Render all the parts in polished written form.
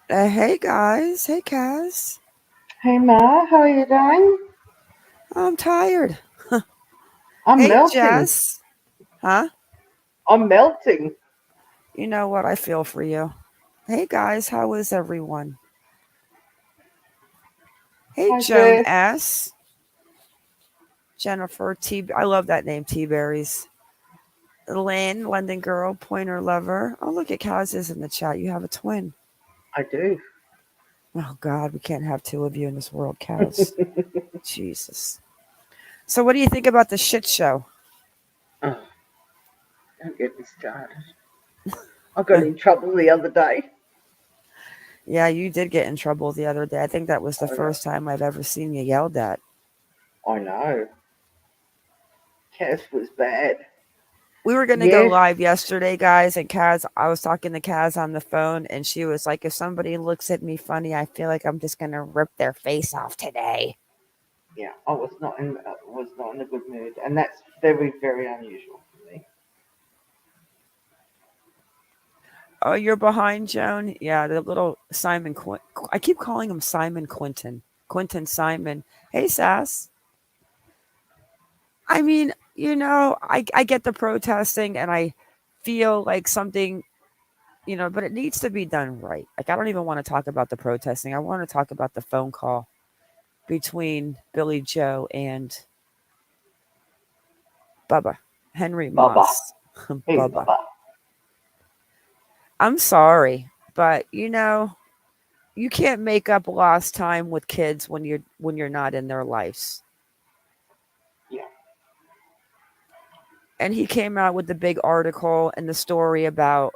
Hey guys, hey Kaz. Hey Ma, how are you doing? I'm tired. I'm Hey melting. Jess. Huh? I'm melting. You know what? I feel for you. Hey guys, how is everyone? Hey Hi Joan Jess. S. Jennifer T. I love that name, T Berries. Lynn, London Girl, Pointer Lover. Oh, look at Kaz is in the chat. You have a twin. I do. Oh God, we can't have two of you in this world, Kaz. Jesus. So, what do you think about the shit show? Oh, don't get me started. I got in trouble the other day. Yeah, you did get in trouble the other day. I think that was the I know. first time I've ever seen you yelled at. I know. Cass was bad. We were gonna go Yes. live yesterday, guys, and Kaz. I was talking to Kaz on the phone, and she was like, "If somebody looks at me funny, I feel like I'm just gonna rip their face off today." Yeah, I was not in a good mood, and that's very, very unusual for me. Oh, you're behind, Joan. Yeah, the little Simon. I keep calling him Simon Quinton. Quinton Simon. Hey, Sass. I mean, I get the protesting, and I feel like something, but it needs to be done right. Like, I don't even want to talk about the protesting. I want to talk about the phone call between Billy Joe and Bubba, Henry Baba. Moss. Hey, Bubba. Baba. I'm sorry, but you can't make up lost time with kids when you're not in their lives. Yeah. And he came out with the big article and the story about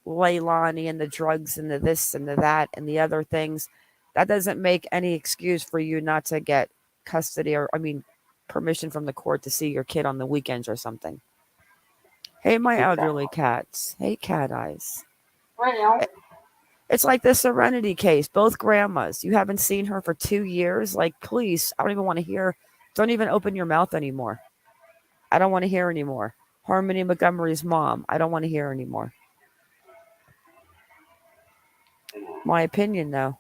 Leilani and the drugs and the this and the that and the other things. That doesn't make any excuse for you not to get custody or, I mean, permission from the court to see your kid on the weekends or something. Hey, my elderly Exactly. cats. Hey, cat eyes. Well, It's like the Serenity case, both grandmas. You haven't seen her for 2 years. Like, please, I don't even want to hear. Don't even open your mouth anymore. I don't want to hear anymore. Harmony Montgomery's mom. I don't want to hear anymore. My opinion, though.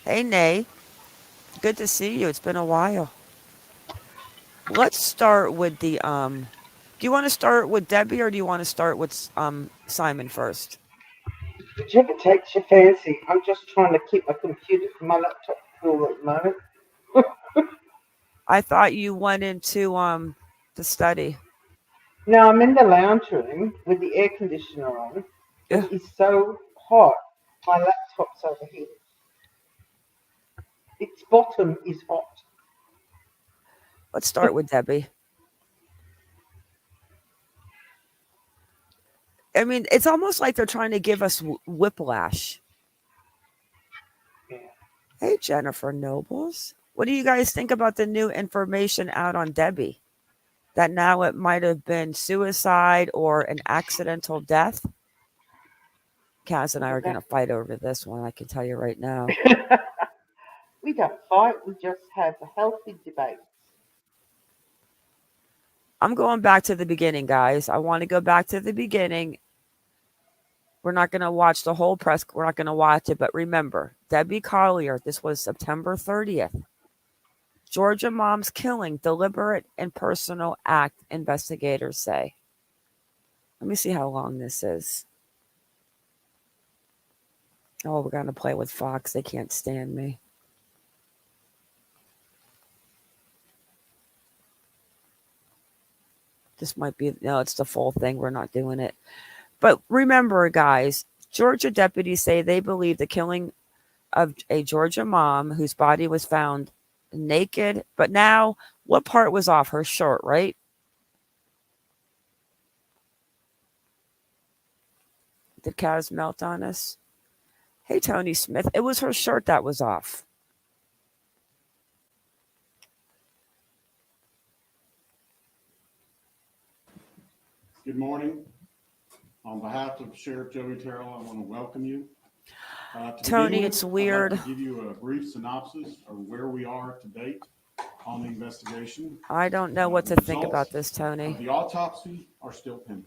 Hey, Nay. Good to see you. It's been a while. Let's start with the. Do you want to start with Debbie or do you want to start with Simon first? whichever takes your fancy. I'm just trying to keep my computer from my laptop cool at the moment. I thought you went into the study. Now I'm in the lounge room with the air conditioner on. It Ugh. is so hot. My laptop's over here. Its bottom is hot. Let's start with Debbie. I mean, it's almost like they're trying to give us whiplash. Yeah. Hey, Jennifer Nobles. What do you guys think about the new information out on Debbie? That now it might have been suicide or an accidental death? Kaz and I Well, are going to fight over this one, I can tell you right now. we don't fight. We just have a healthy debate. I'm going back to the beginning, guys. I want to go back to the beginning. We're not going to watch the whole press. We're not going to watch it. But remember, Debbie Collier, this was September 30th. Georgia mom's killing, deliberate and personal act, investigators say. Let me see how long this is. Oh, we're going to play with Fox. They can't stand me. This might be, no, it's the full thing. We're not doing it. But remember, guys, Georgia deputies say they believe the killing of a Georgia mom whose body was found naked. But now, what part was off? Her shirt, right? Did Kaz melt on us? Hey, Tony Smith. It was her shirt that was off. Good morning. On behalf of Sheriff Joey Terrell, I want to welcome you. To begin Tony, with, it's I'd like to weird. give you a brief synopsis of where we are to date on the investigation. I don't know what The to think about results this, of Tony. the autopsy are still pending.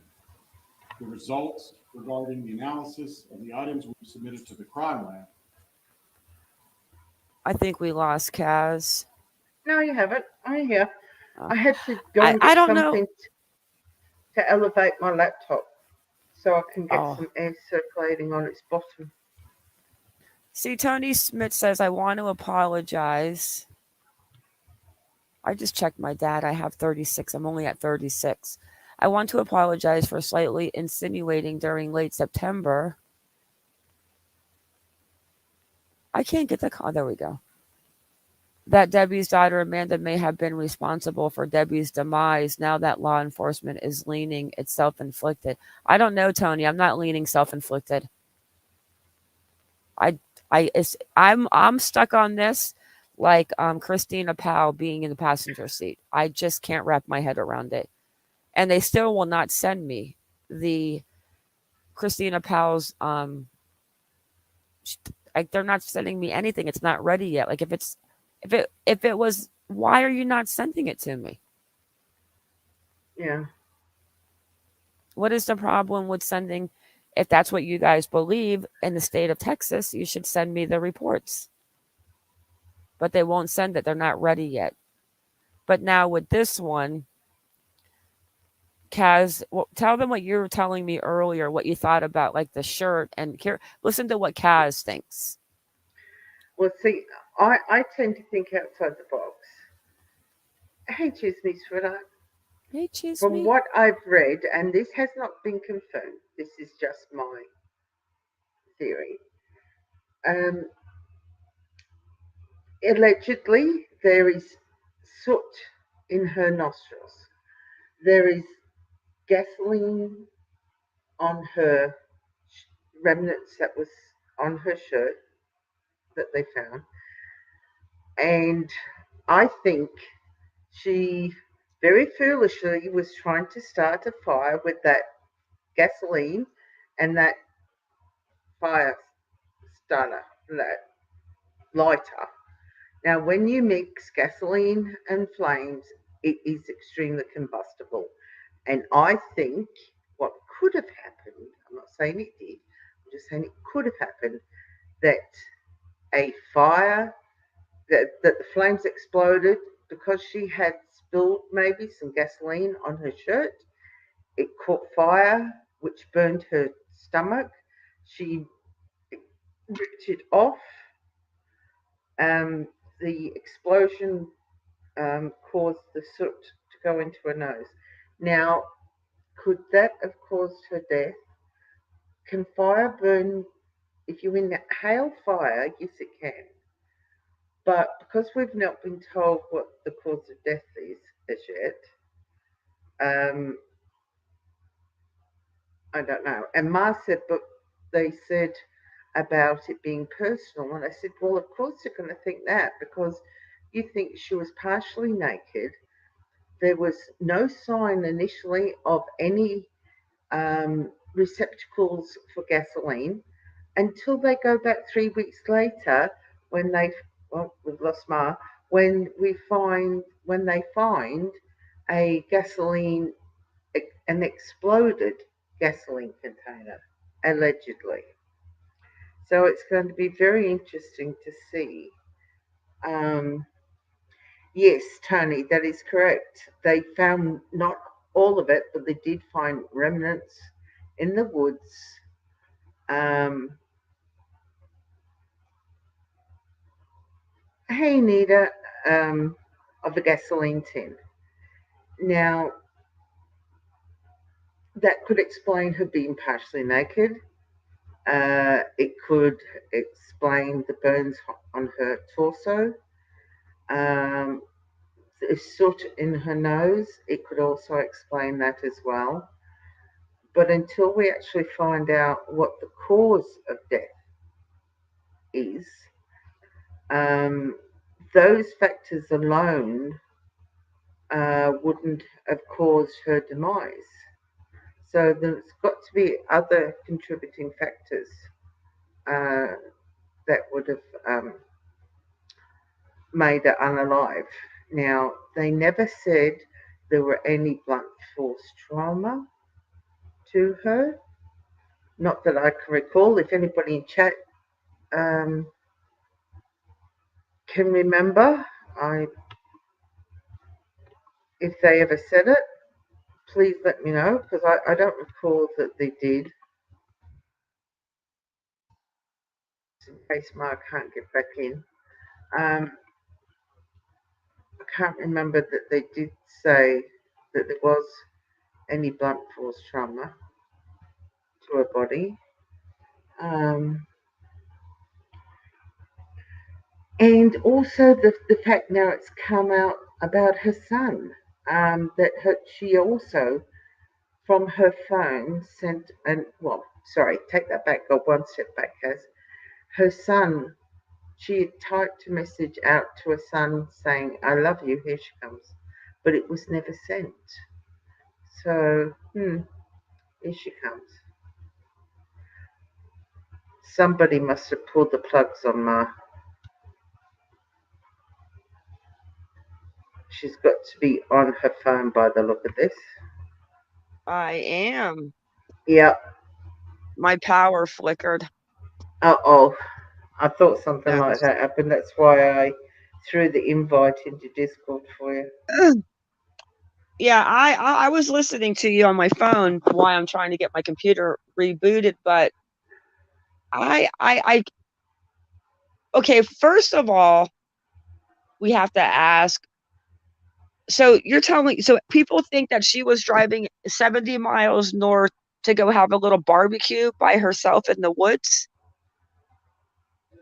the results regarding the analysis of the items we submitted to the crime lab. I think we lost Kaz. No, you haven't. I'm here. Uh, I had to go and I get don't know. something to elevate my laptop so I can get Oh, some air circulating on its bottom. see, Tony Smith says, I want to apologize. I just checked my data. I have 36. I'm only at 36. I want to apologize for slightly insinuating during late September. I can't get the call. There we go. That Debbie's daughter Amanda may have been responsible for Debbie's demise. Now that law enforcement is leaning it's self-inflicted. I don't know, Tony. I'm not leaning self-inflicted. I I'm stuck on this like Christina Powell being in the passenger seat. I just can't wrap my head around it. And they still will not send me the Christina Powell's like they're not sending me anything. It's not ready yet. Like if it was, why are you not sending it to me? Yeah. What is the problem with sending, if that's what you guys believe in the state of Texas, you should send me the reports. But they won't send it. They're not ready yet. But now with this one, Kaz, well, tell them what you were telling me earlier, what you thought about like the shirt, and here, listen to what Kaz thinks. Well, see, I tend to think outside the box. Hey, Chisme, sweetheart. Hey, cheese From me. what I've read, and this has not been confirmed, this is just my theory. Allegedly, there is soot in her nostrils. There is gasoline on her remnants that was on her shirt that they found. And I think she very foolishly was trying to start a fire with that gasoline and that fire starter, that lighter. Now, when you mix gasoline and flames, it is extremely combustible. And I think what could have happened, I'm not saying it did, I'm just saying it could have happened, that a fire, that the flames exploded because she had spilled maybe some gasoline on her shirt. It caught fire, which burned her stomach. She ripped it off. The explosion caused the soot to go into her nose. Now, could that have caused her death? Can fire burn? If you inhale fire, yes, it can. But because we've not been told what the cause of death is as yet, um, I don't know. And Ma said, but they said about it being personal. And I said, well, of course you're going to think that because you think she was partially naked. There was no sign initially of any receptacles for gasoline until they go back 3 weeks later when we've lost Ma, when they find a gasoline, an exploded gasoline container, allegedly. So it's going to be very interesting to see. Yes, Tony, that is correct. They found not all of it, but they did find remnants in the woods. Hey, Nita, of a gasoline tin. Now, that could explain her being partially naked. It could explain the burns on her torso. The soot in her nose, it could also explain that as well. But until we actually find out what the cause of death is, those factors alone wouldn't have caused her demise. So there's got to be other contributing factors that would have made her unalive. Now, they never said there were any blunt force trauma to her. Not that I can recall. If anybody in chat can remember, if they ever said it, please let me know, because I don't recall that they did. In case Mark can't get back in. I can't remember that they did say that there was any blunt force trauma to her body. And also the fact now it's come out about her son, that she also, from her phone, sent take that back, go one step back, her son, she had typed a message out to her son saying, I love you, here she comes, but it was never sent. So, here she comes. Somebody must have pulled the plugs on Ma. She's got to be on her phone by the look of this. I am. Yep. My power flickered. Uh-oh. I thought something Yes. like that happened. That's why I threw the invite into Discord for you. Yeah, I was listening to you on my phone while I'm trying to get my computer rebooted, but okay, first of all, we have to ask. So you're telling me, so people think that she was driving 70 miles north to go have a little barbecue by herself in the woods?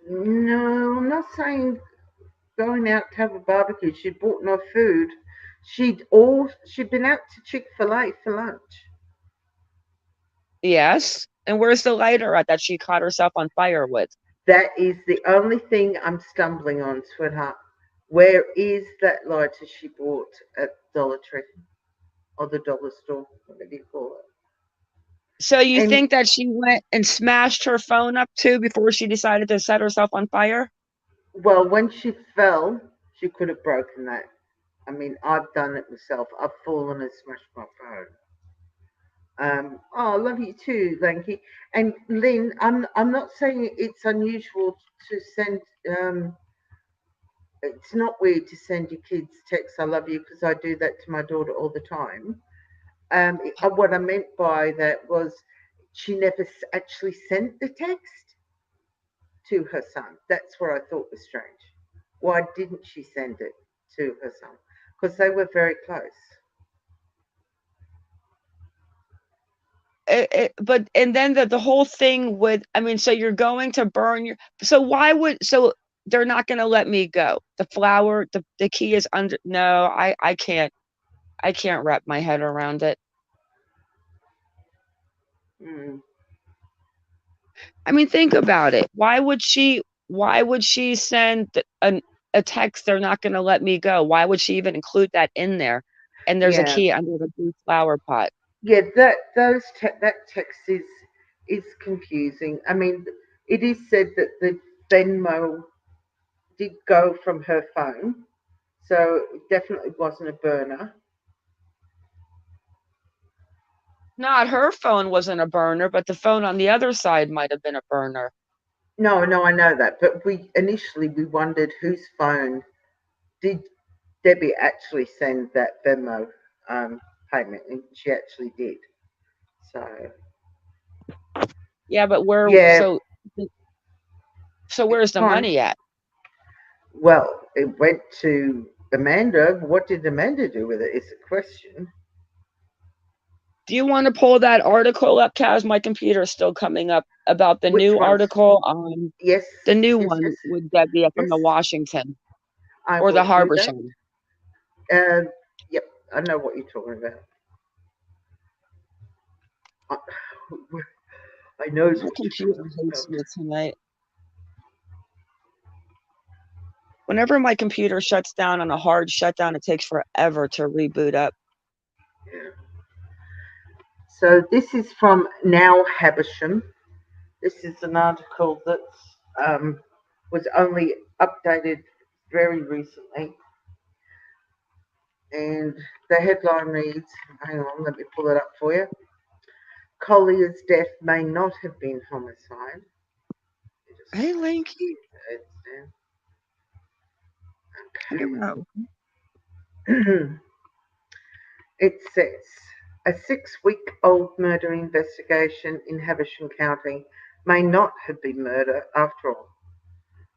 No, I'm not saying going out to have a barbecue. She bought no food. She'd been out to Chick-fil-A for lunch. Yes. And where's the lighter at that she caught herself on fire with? That is the only thing I'm stumbling on, sweetheart. Where is that lighter she bought at Dollar Tree or the dollar store, whatever you call it? So you And think that she went and smashed her phone up too before she decided to set herself on fire? well, when she fell, she could have broken that. I mean, I've done it myself. I've fallen and smashed my phone. I love you too, Lanky. And Lynn, I'm not saying it's unusual to send. It's not weird to send your kids texts. I love you, because I do that to my daughter all the time. What I meant by that was she never actually sent the text to her son. That's what I thought was strange. Why didn't she send it to her son? Because they were very close. But and then the whole thing with, I mean, so you're going to burn your, so they're not going to let me go. The flower, the key is under. No, I can't wrap my head around it. I mean, think about it. Why would she send a text, they're not going to let me go? Why would she even include that in there? And there's a Yeah. key under the blue flower pot. Yeah, that text is confusing. I mean, it is said that the Venmo did go from her phone, so it definitely wasn't a burner. Not her phone wasn't a burner, but the phone on the other side might have been a burner. No, I know that, but we wondered whose phone did Debbie actually send that Venmo payment, and she actually did. So Yeah, but where? yeah, So where's the fine. money at? Well, it went to Amanda. What did Amanda do with it? Is the question. Do you want to pull that article up, Kaz? My computer is still coming up about the Which new ones? article on Yes, the new yes, one yes, with Debbie from yes. the Washington I or the will do that. Harborshire. Yep, I know what you're talking about. I know My computer hates me tonight. Whenever my computer shuts down on a hard shutdown, it takes forever to reboot up. Yeah. So this is from Now Habersham. This is an article that was only updated very recently. And the headline reads, hang on, let me pull it up for you. Collier's death may not have been homicide. Hey, Lanky. Hello. It says a 6-week-old murder investigation in Havisham County may not have been murder after all.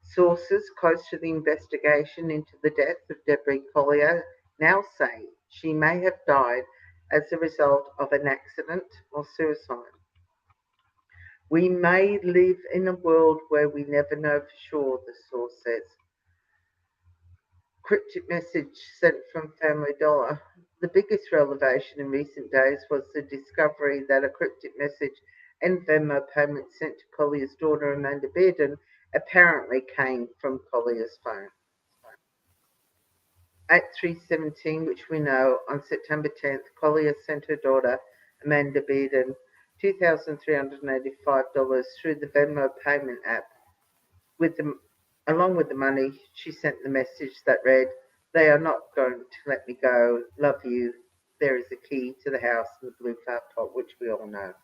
Sources close to the investigation into the death of Debbie Collier now say she may have died as a result of an accident or suicide. We may live in a world where we never know for sure, the source says. Cryptic message sent from Family Dollar. The biggest revelation in recent days was the discovery that a cryptic message and Venmo payment sent to Collier's daughter Amanda Bearden apparently came from Collier's phone. At 3:17, which we know, on September 10th, Collier sent her daughter Amanda Bearden $2,385 through the Venmo payment app. Along with the money, she sent the message that read, "They are not going to let me go. Love you. There is a key to the house in the blue car top," which we all know.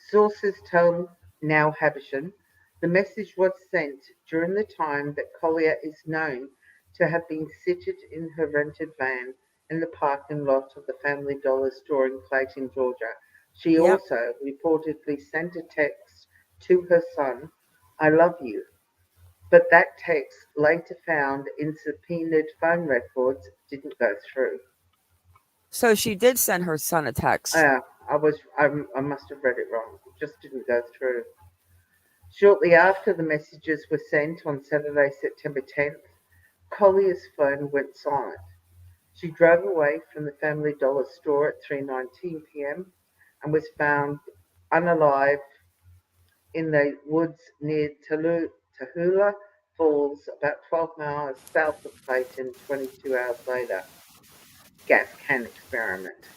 Sources tell Now Havisham the message was sent during the time that Collier is known to have been seated in her rented van in the parking lot of the Family Dollar store in Clayton, Georgia. She Yep. also reportedly sent a text to her son, "I love you." But that text, later found in subpoenaed phone records, didn't go through. So she did send her son a text. I must have read it wrong. It just didn't go through. Shortly after the messages were sent on Saturday, September 10th, Collier's phone went silent. She drove away from the Family Dollar store at 3:19 p.m. and was found unalive in the woods near Tahula Falls, about 12 miles south of Clayton, 22 hours later. Gas can experiment.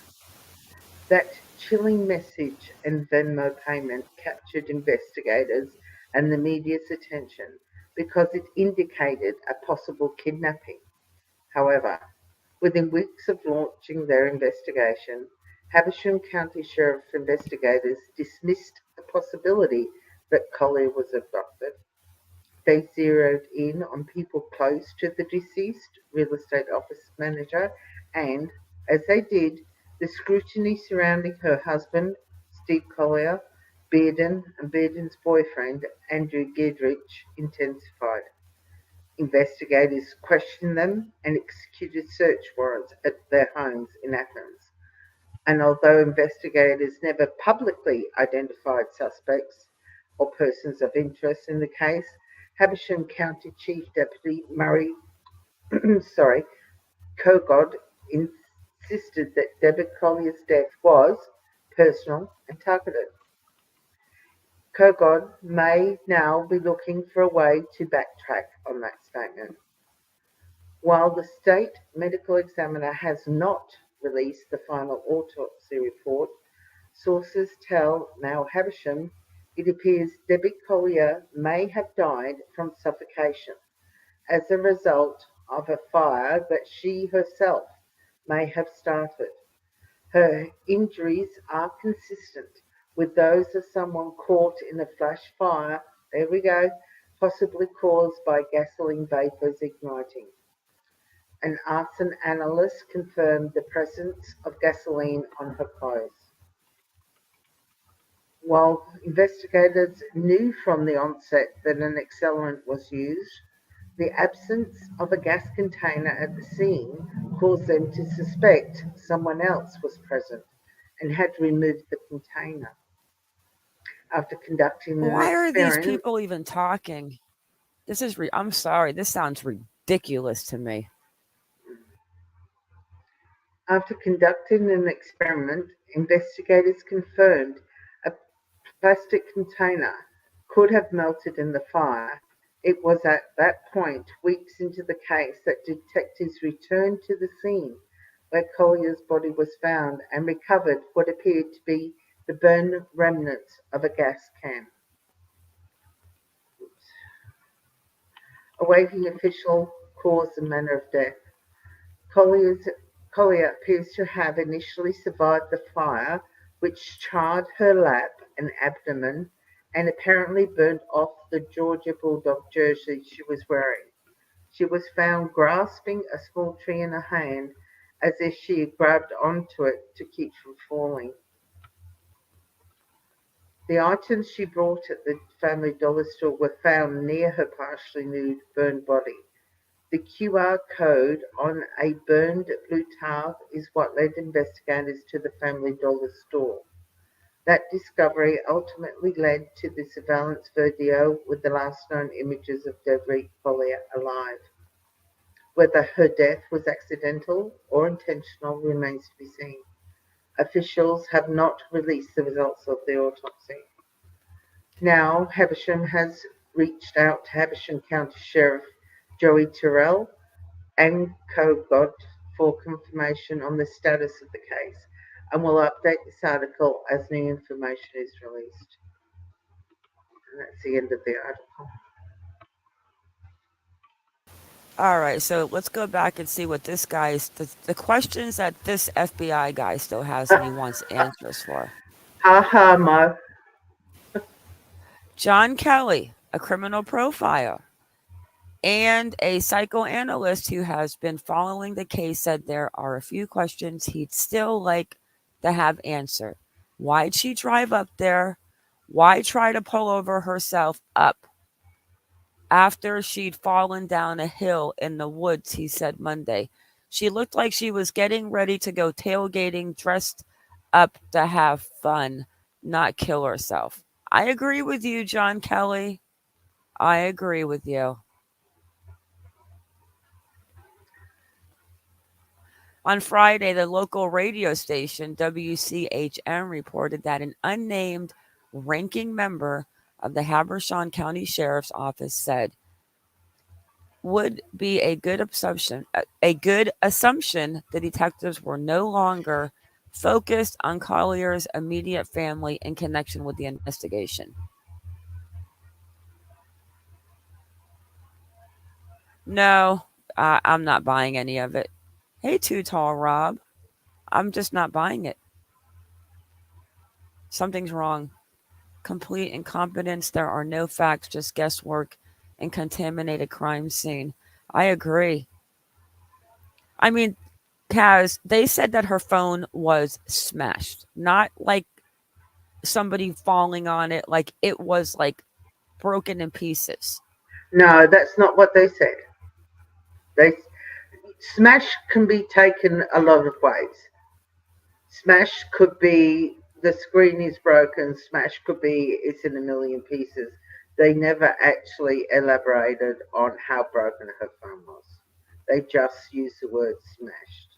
That chilling message and Venmo payment captured investigators and the media's attention because it indicated a possible kidnapping. However, within weeks of launching their investigation, Havisham County Sheriff investigators dismissed the possibility that Collier was abducted. They zeroed in on people close to the deceased real estate office manager, and as they did, the scrutiny surrounding her husband, Steve Collier, Bearden, and Bearden's boyfriend, Andrew Giedrich, intensified. Investigators questioned them and executed search warrants at their homes in Athens. And although investigators never publicly identified suspects or persons of interest in the case, Havisham County Chief Deputy Murray Kogod insisted that Deborah Collier's death was personal and targeted. Kogod may now be looking for a way to backtrack on that statement. While the state medical examiner has not released the final autopsy report, sources tell Now Havisham it appears Debbie Collier may have died from suffocation as a result of a fire that she herself may have started. Her injuries are consistent with those of someone caught in a flash fire, there we go, possibly caused by gasoline vapors igniting. An arson analyst confirmed the presence of gasoline on her clothes. While investigators knew from the onset that an accelerant was used, the absence of a gas container at the scene caused them to suspect someone else was present and had removed the container. After conducting an Why are these experiment, people even talking? I'm sorry, this sounds ridiculous to me. After conducting an experiment, investigators confirmed a plastic container could have melted in the fire. It was at that point, weeks into the case, that detectives returned to the scene where Collier's body was found and recovered what appeared to be the burned remnants of a gas can. Awaiting official cause and manner of death, Collier appears to have initially survived the fire which charred her lap and abdomen and apparently burnt off the Georgia Bulldog jersey she was wearing. She was found grasping a small tree in her hand as if she had grabbed onto it to keep from falling. The items she bought at the Family Dollar store were found near her partially nude, burned body. The QR code on a burned blue towel is what led investigators to the Family Dollar store. That discovery ultimately led to the surveillance video with the last known images of Deborah Collier alive. Whether her death was accidental or intentional remains to be seen. Officials have not released the results of the autopsy. Now, Havisham has reached out to Havisham County Sheriff Joey Terrell and COGOT for confirmation on the status of the case and will update this article as new information is released. And that's the end of the article. All right, so let's go back and see what this guy's the questions that this FBI guy still has and he wants answers for. Ha ha, Mo. John Kelly, a criminal profiler and a psychoanalyst who has been following the case, said there are a few questions he'd still like to have answered. Why'd she drive up there? Why try to pull over herself up after she'd fallen down a hill in the woods, he said Monday. She looked like she was getting ready to go tailgating, dressed up to have fun, not kill herself. I agree with you, John Kelly. I agree with you. On Friday, the local radio station WCHM reported that an unnamed ranking member of the Habershon County Sheriff's Office said would be a good assumption the detectives were no longer focused on Collier's immediate family in connection with the investigation. No, I'm not buying any of it. Hey, Too Tall Rob. I'm just not buying it. Something's wrong. Complete incompetence. There are no facts, just guesswork and contaminated crime scene. I agree. I mean, Kaz, they said that her phone was smashed, not like somebody falling on it, like it was like broken in pieces. No, that's not what they said. They smash can be taken a lot of ways. Smash could be the screen is broken. Smash could be it's in a million pieces. They never actually elaborated on how broken her phone was. They just used the word smashed.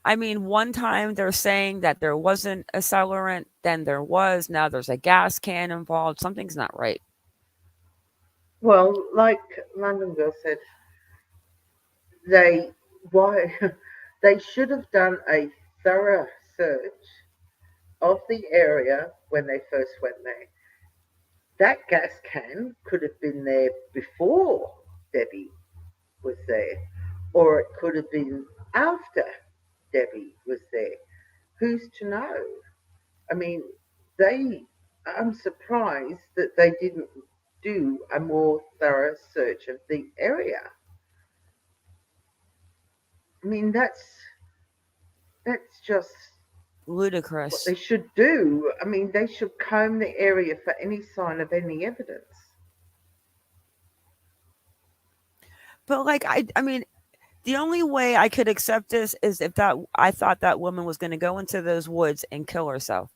I mean, one time they're saying that there wasn't accelerant, then there was, now there's a gas can involved. Something's not right. Well, like London Girl said, they why they should have done a thorough search of the area when they first went there. That gas can could have been there before Debbie was there, or it could have been after Debbie was there. Who's to know? I mean, I'm surprised that they didn't do a more thorough search of the area. I mean, that's just what Ludicrous. they should do. I mean, they should comb the area for any sign of any evidence. But like I mean, the only way I could accept this is if that I thought that woman was going to go into those woods and kill herself.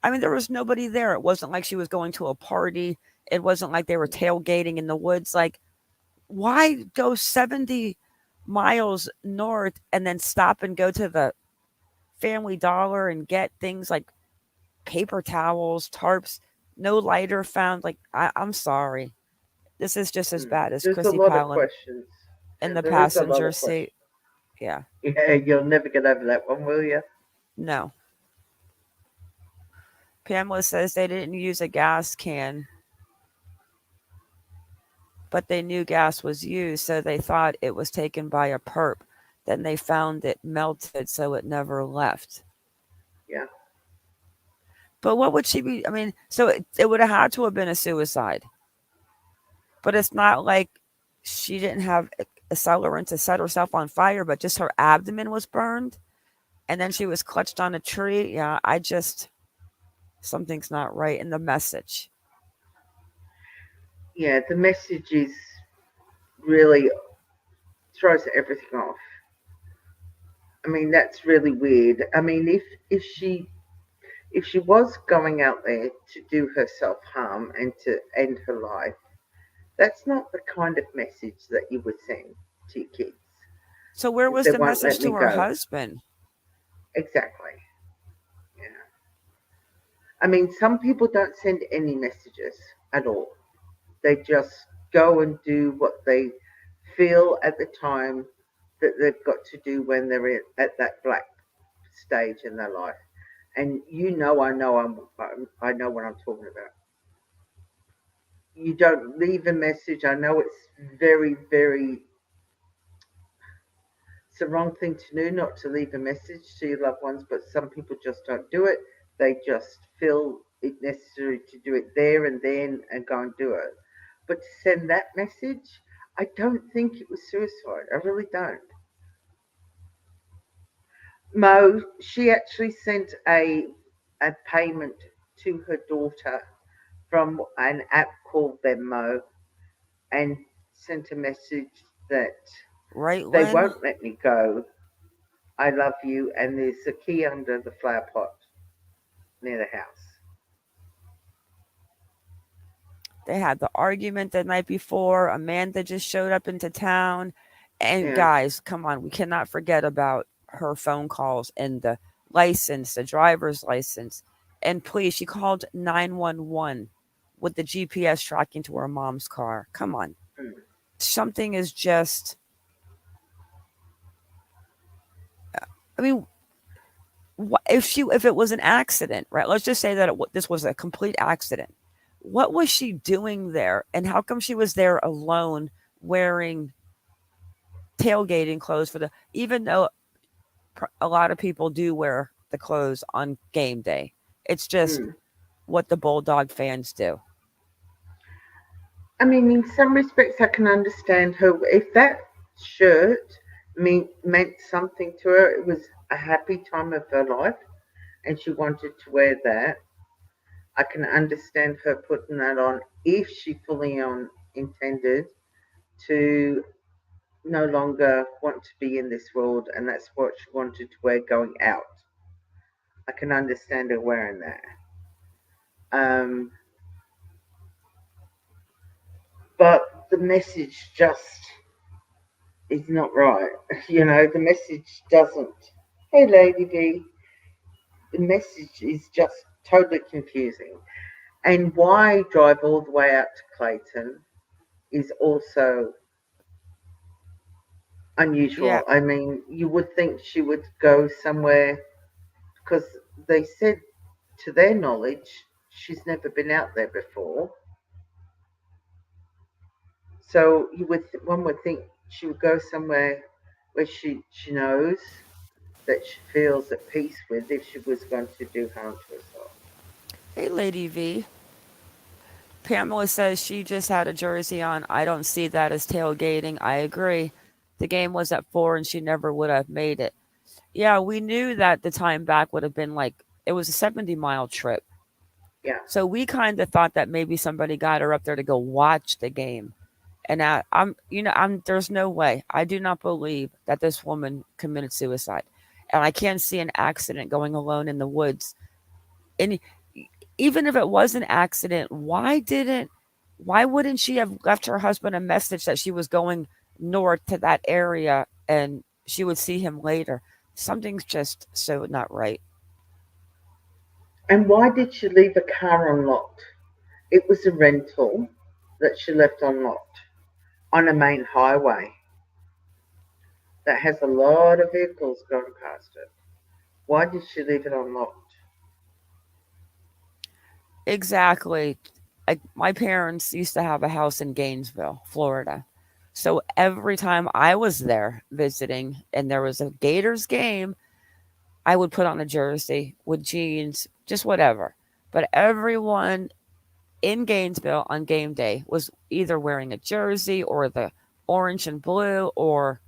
I mean, there was nobody there. It wasn't like she was going to a party. It wasn't like they were tailgating in the woods. Like, why go 70 miles north and then stop and go to the Family Dollar and get things like paper towels, tarps, no lighter found? Like, I'm sorry. This is just as bad as There's a Chrissy lot of Palin questions. in the There is a lot passenger of questions. seat. Yeah, Yeah, you'll never get over that one, will you? no. Pamela says they didn't use a gas can, but they knew gas was used, so they thought it was taken by a perp. Then they found it melted, so it never left. But what would she be? I mean, so it would have had to have been a suicide. But it's not like she didn't have accelerant to set herself on fire, but just her abdomen was burned. And then she was clutched on a tree. Yeah, something's not right in the message. Yeah, the message is really throws everything off. I mean, that's really weird. I mean, if she was going out there to do herself harm and to end her life, that's not the kind of message that you would send to your kids. So where was They the won't message let me to her go. husband? Exactly. Yeah. I mean, some people don't send any messages at all. They just go and do what they feel at the time that they've got to do when they're at that black stage in their life. And I know what I'm talking about. You don't leave a message. I know it's very, very, it's the wrong thing to do, not to leave a message to your loved ones, but some people just don't do it. They just feel it necessary to do it there and then and go and do it. But to send that message, I don't think it was suicide. I really don't. Mo, she actually sent a payment to her daughter from an app called Venmo and sent a message that Right, they Lynn? won't let me go. I love you, and there's a key under the flower pot near the house. They had the argument the night before. Amanda just showed up into town. And Yeah. guys, come on, we cannot forget about her phone calls and the license, the driver's license. And please, she called 911 with the GPS tracking to her mom's car. Come on. Mm. Something is just, I mean, if it was an accident, right? Let's just say that this was a complete accident. What was she doing there? And how come she was there alone wearing tailgating clothes for the, even though a lot of people do wear the clothes on game day. It's just Mm. what the Bulldog fans do. I mean, in some respects, I can understand her. If that shirt meant something to her, it was a happy time of her life, and she wanted to wear that. I can understand her putting that on if she fully on intended to no longer want to be in this world, and that's what she wanted to wear going out. I can understand her wearing that. Um, but the message just is not right. You know, the message doesn't. Hey, Lady V, the message is just totally confusing. And why drive all the way out to Clayton is also Yeah, unusual. I mean, you would think she would go somewhere because they said, to their knowledge, she's never been out there before. So one would think she would go somewhere where she knows that she feels at peace with if she was going to do harm to herself. hey, Lady V. Pamela says she just had a jersey on. I don't see that as tailgating. I agree. The game was at 4 and she never would have made it. Yeah, we knew that the time back would have been like, it was a 70-mile trip. Yeah. So we kind of thought that maybe somebody got her up there to go watch the game. And there's no way. I do not believe that this woman committed suicide. And I can't see an accident going alone in the woods. And even if it was an accident, why wouldn't she have left her husband a message that she was going north to that area and she would see him later? Something's just so not right. And why did she leave a car unlocked? It was a rental that she left unlocked on a main highway that has a lot of vehicles going past it. Why did she leave it unlocked? Exactly. My parents used to have a house in Gainesville, Florida. So every time I was there visiting and there was a Gators game, I would put on a jersey with jeans, just whatever. but everyone in Gainesville on game day was either wearing a jersey or the orange and blue or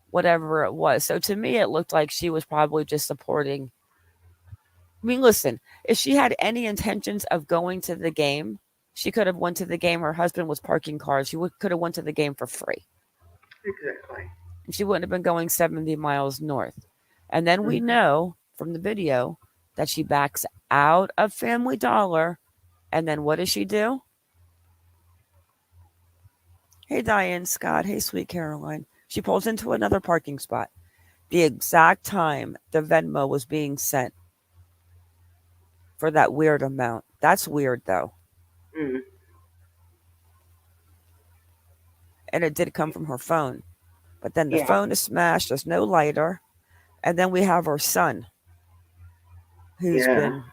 whatever it was. So to me, it looked like she was probably just supporting. I mean, listen, if she had any intentions of going to the game, she could have went to the game. Her husband was parking cars. She could have went to the game for free. Exactly. And she wouldn't have been going 70 miles north. And then we Mhm. know from the video that she backs out of Family Dollar. And then what does she do? Hey, Diane Scott. Hey, sweet Caroline. She pulls into another parking spot. The exact time the Venmo was being sent for that weird amount. That's weird, though. Mm. And it did come from her phone. But then the Yeah. phone is smashed. There's no lighter. And then we have her son who's Yeah. been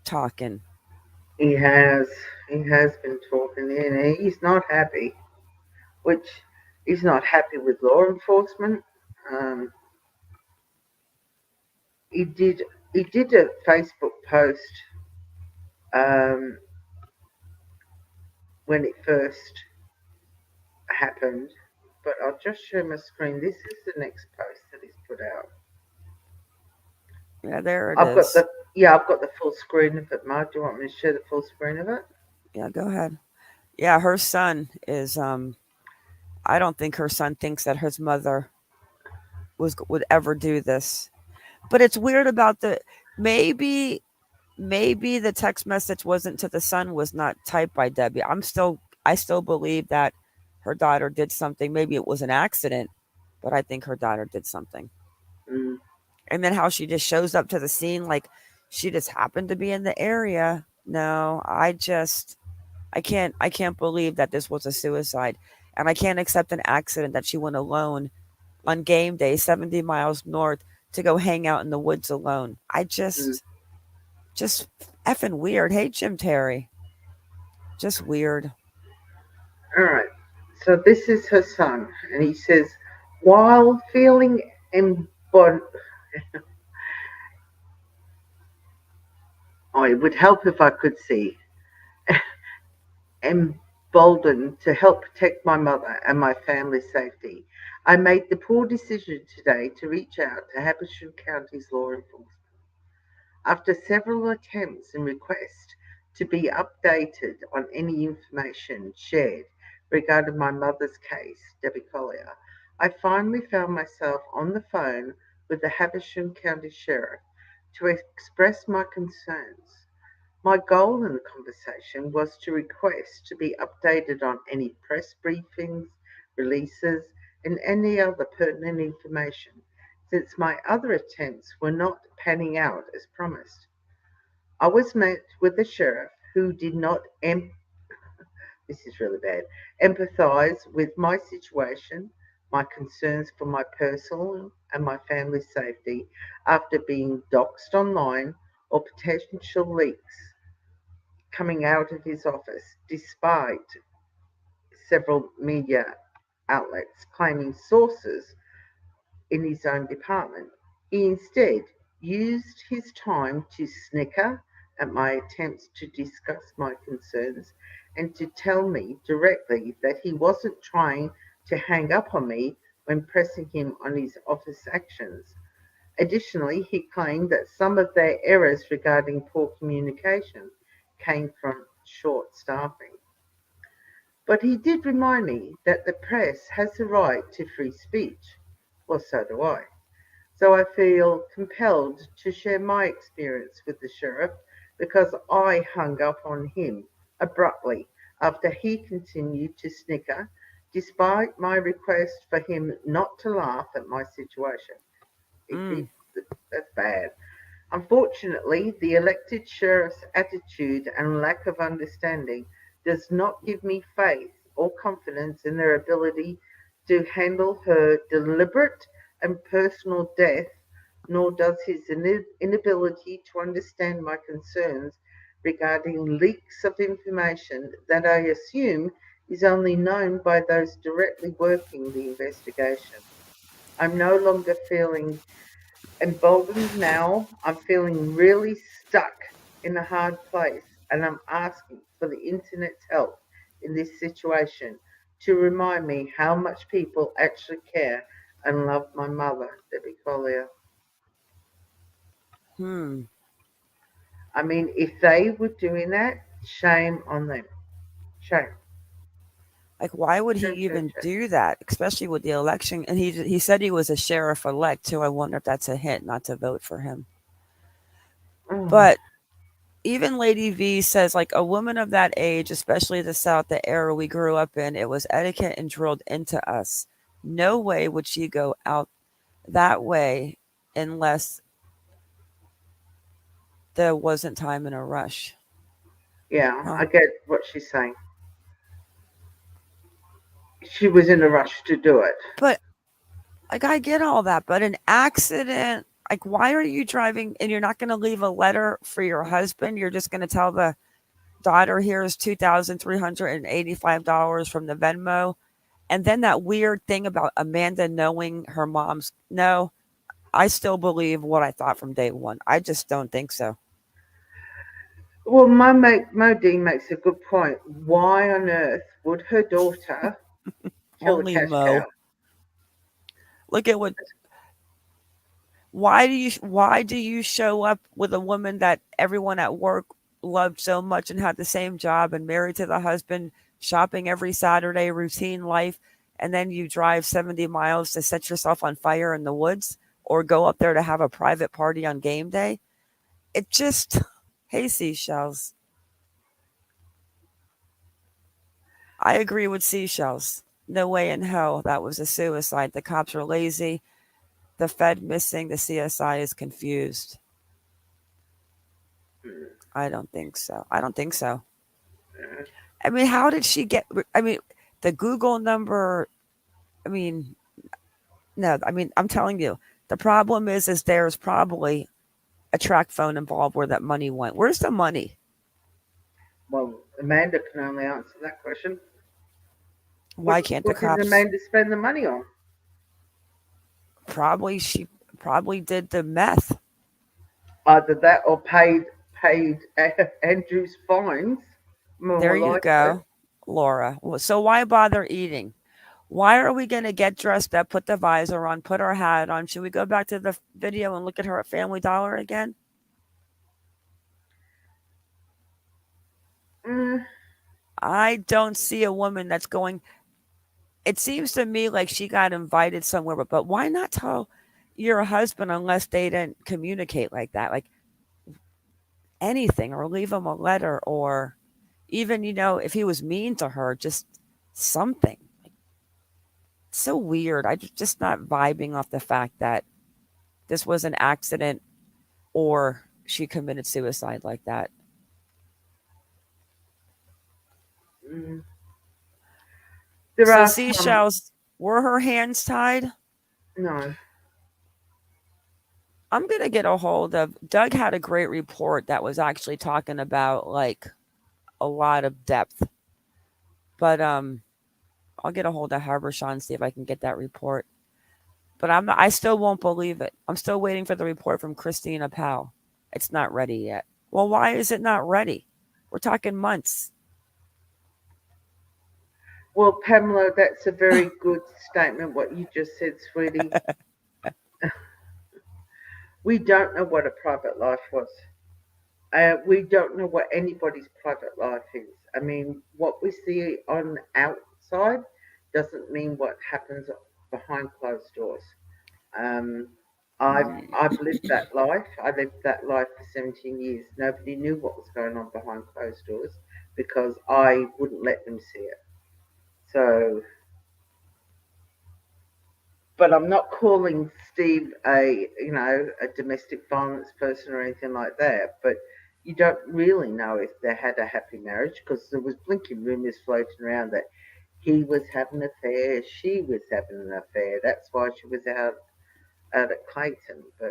talking. He has. He has been talking, and he's not happy. Which he's not happy with law enforcement. Um, he did. He did a Facebook post um, when it first happened, but I'll just share my screen. This is the next post that he's put out. Yeah, there it I've got is. the yeah, I've got the full screen of it, Mark. Do you want me to share the full screen of it? Yeah, go ahead. Yeah, her son is I don't think her son thinks that his mother would ever do this. But it's weird about the maybe maybe the text message wasn't to the son was not typed by Debbie. I still believe that her daughter did something. Maybe it was an accident, but I think her daughter did something. Mm, And then how she just shows up to the scene like she just happened to be in the area. No, I can't believe that this was a suicide. And I can't accept an accident that she went alone on game day 70 miles north to go hang out in the woods alone. mm. Just effing weird. Hey Jim Terry. Just weird. All right. So this is her son, and he says, while feeling embodied, oh, it would help if I could see. Emboldened to help protect my mother and my family's safety, I made the poor decision today to reach out to Habersham County's law enforcement. After several attempts and requests to be updated on any information shared regarding my mother's case, Debbie Collier, I finally found myself on the phone with the Habersham County Sheriff to express my concerns. My goal in the conversation was to request to be updated on any press briefings, releases, and any other pertinent information, since my other attempts were not panning out as promised. I was met with a sheriff who did not this is really bad, empathize with my situation, my concerns for my personal and my family's safety after being doxxed online or potential leaks coming out of his office, despite several media outlets claiming sources in his own department. He instead used his time to snicker at my attempts to discuss my concerns and to tell me directly that he wasn't trying to hang up on me when pressing him on his office actions. Additionally, he claimed that some of their errors regarding poor communication came from short staffing. But he did remind me that the press has the right to free speech. Well, so do I. So I feel compelled to share my experience with the sheriff because I hung up on him abruptly after he continued to snicker despite my request for him not to laugh at my situation. Mm. That's bad. Unfortunately, the elected sheriff's attitude and lack of understanding does not give me faith or confidence in their ability to handle her deliberate and personal death, nor does his inability to understand my concerns regarding leaks of information that I assume is only known by those directly working the investigation. I'm no longer feeling emboldened now. I'm feeling really stuck in a hard place, and I'm asking for the internet's help in this situation to remind me how much people actually care and love my mother, Debbie Collier. Hmm. I mean, if they were doing that, shame on them. Shame. Like, why would he Shame, shame, even shame. do that, especially with the election? And he said he was a sheriff elect too. I wonder if that's a hint not to vote for him. Oh, But even Lady V says, like, a woman of that age, especially the South, the era we grew up in, it was etiquette and drilled into us. No way would she go out that way unless there wasn't time in a rush. yeah, Huh. I get what she's saying. She was in a rush to do it. But like, I get all that, but an accident, like, why are you driving and you're not going to leave a letter for your husband? You're just going to tell the daughter, here's $2,385 from the Venmo. And then that weird thing about Amanda knowing her mom's, no, I still believe what I thought from day one. I just don't think so. Well, my mate Modine makes a good point. Why on earth would her daughter kill a Only cash cow? Mo. Look at what. Why do you show up with a woman that everyone at work loved so much and had the same job and married to the husband, shopping every Saturday, routine life, and then you drive 70 miles to set yourself on fire in the woods or go up there to have a private party on game day? It just, hey, seashells. I agree with seashells. No way in hell that was a suicide. The cops are lazy. The Fed missing. The CSI is confused. I don't think so. I don't think so. I mean, how did she get? I mean, the Google number. I mean, no. I mean, I'm telling you, the problem is there's probably a track phone involved where that money went. Where's the money? Well, Amanda can only answer that question. What Why can't the what did cops? Amanda spend the money on? Probably she probably did the meth. Either that or paid Andrew's fines, more There you likely. go, Laura. So why bother eating? Why are we going to get dressed up, put the visor on, put our hat on? Should we go back to the video and look at her at Family Dollar again? Mm, I don't see a woman that's going. It seems to me like she got invited somewhere, but why not tell your husband unless they didn't communicate like that? Like anything, or leave him a letter, or even, if he was mean to her, just something. It's so weird. I just not vibing off the fact that this was an accident or she committed suicide like that. mm. There So are some. seashells, were her hands tied? No. I'm gonna get a hold of Doug had a great report that was actually talking about like a lot of depth. But I'll get a hold of Habershaw and see if I can get that report. But I still won't believe it. I'm still waiting for the report from Christina Powell. It's not ready yet. Well, why is it not ready? We're talking months. Well, Pamela, that's a very good statement, what you just said, sweetie. We don't know what a private life was. We don't know what anybody's private life is. I mean, what we see on outside doesn't mean what happens behind closed doors. Um, I've lived that life. I lived that life for 17 years. Nobody knew what was going on behind closed doors because I wouldn't let them see it. So, but I'm not calling Steve a domestic violence person or anything like that. But you don't really know if they had a happy marriage because there was blinking rumours floating around that he was having an affair, she was having an affair. That's why she was out at Clayton. But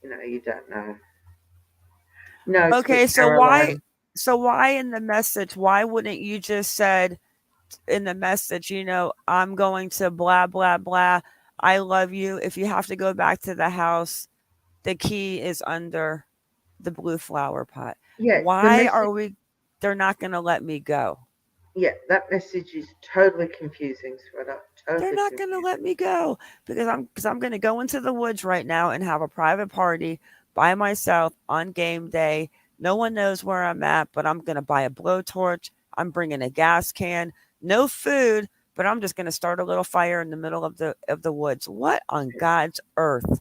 you don't know. No, Okay, sweet so why Caroline. so why in the message, why wouldn't you just said in the message, I'm going to blah blah blah. I love you. If you have to go back to the house, the key is under. the blue flower pot. Yeah, the Why message. are we? They're not going to let me go. Yeah, that message is totally confusing, sweetheart. They're Totally not going to confusing. let me go because I'm going to go into the woods right now and have a private party by myself on game day. No one knows where I'm at, but I'm going to buy a blowtorch. I'm bringing a gas can, no food, but I'm just going to start a little fire in the middle of the woods. What on God's earth?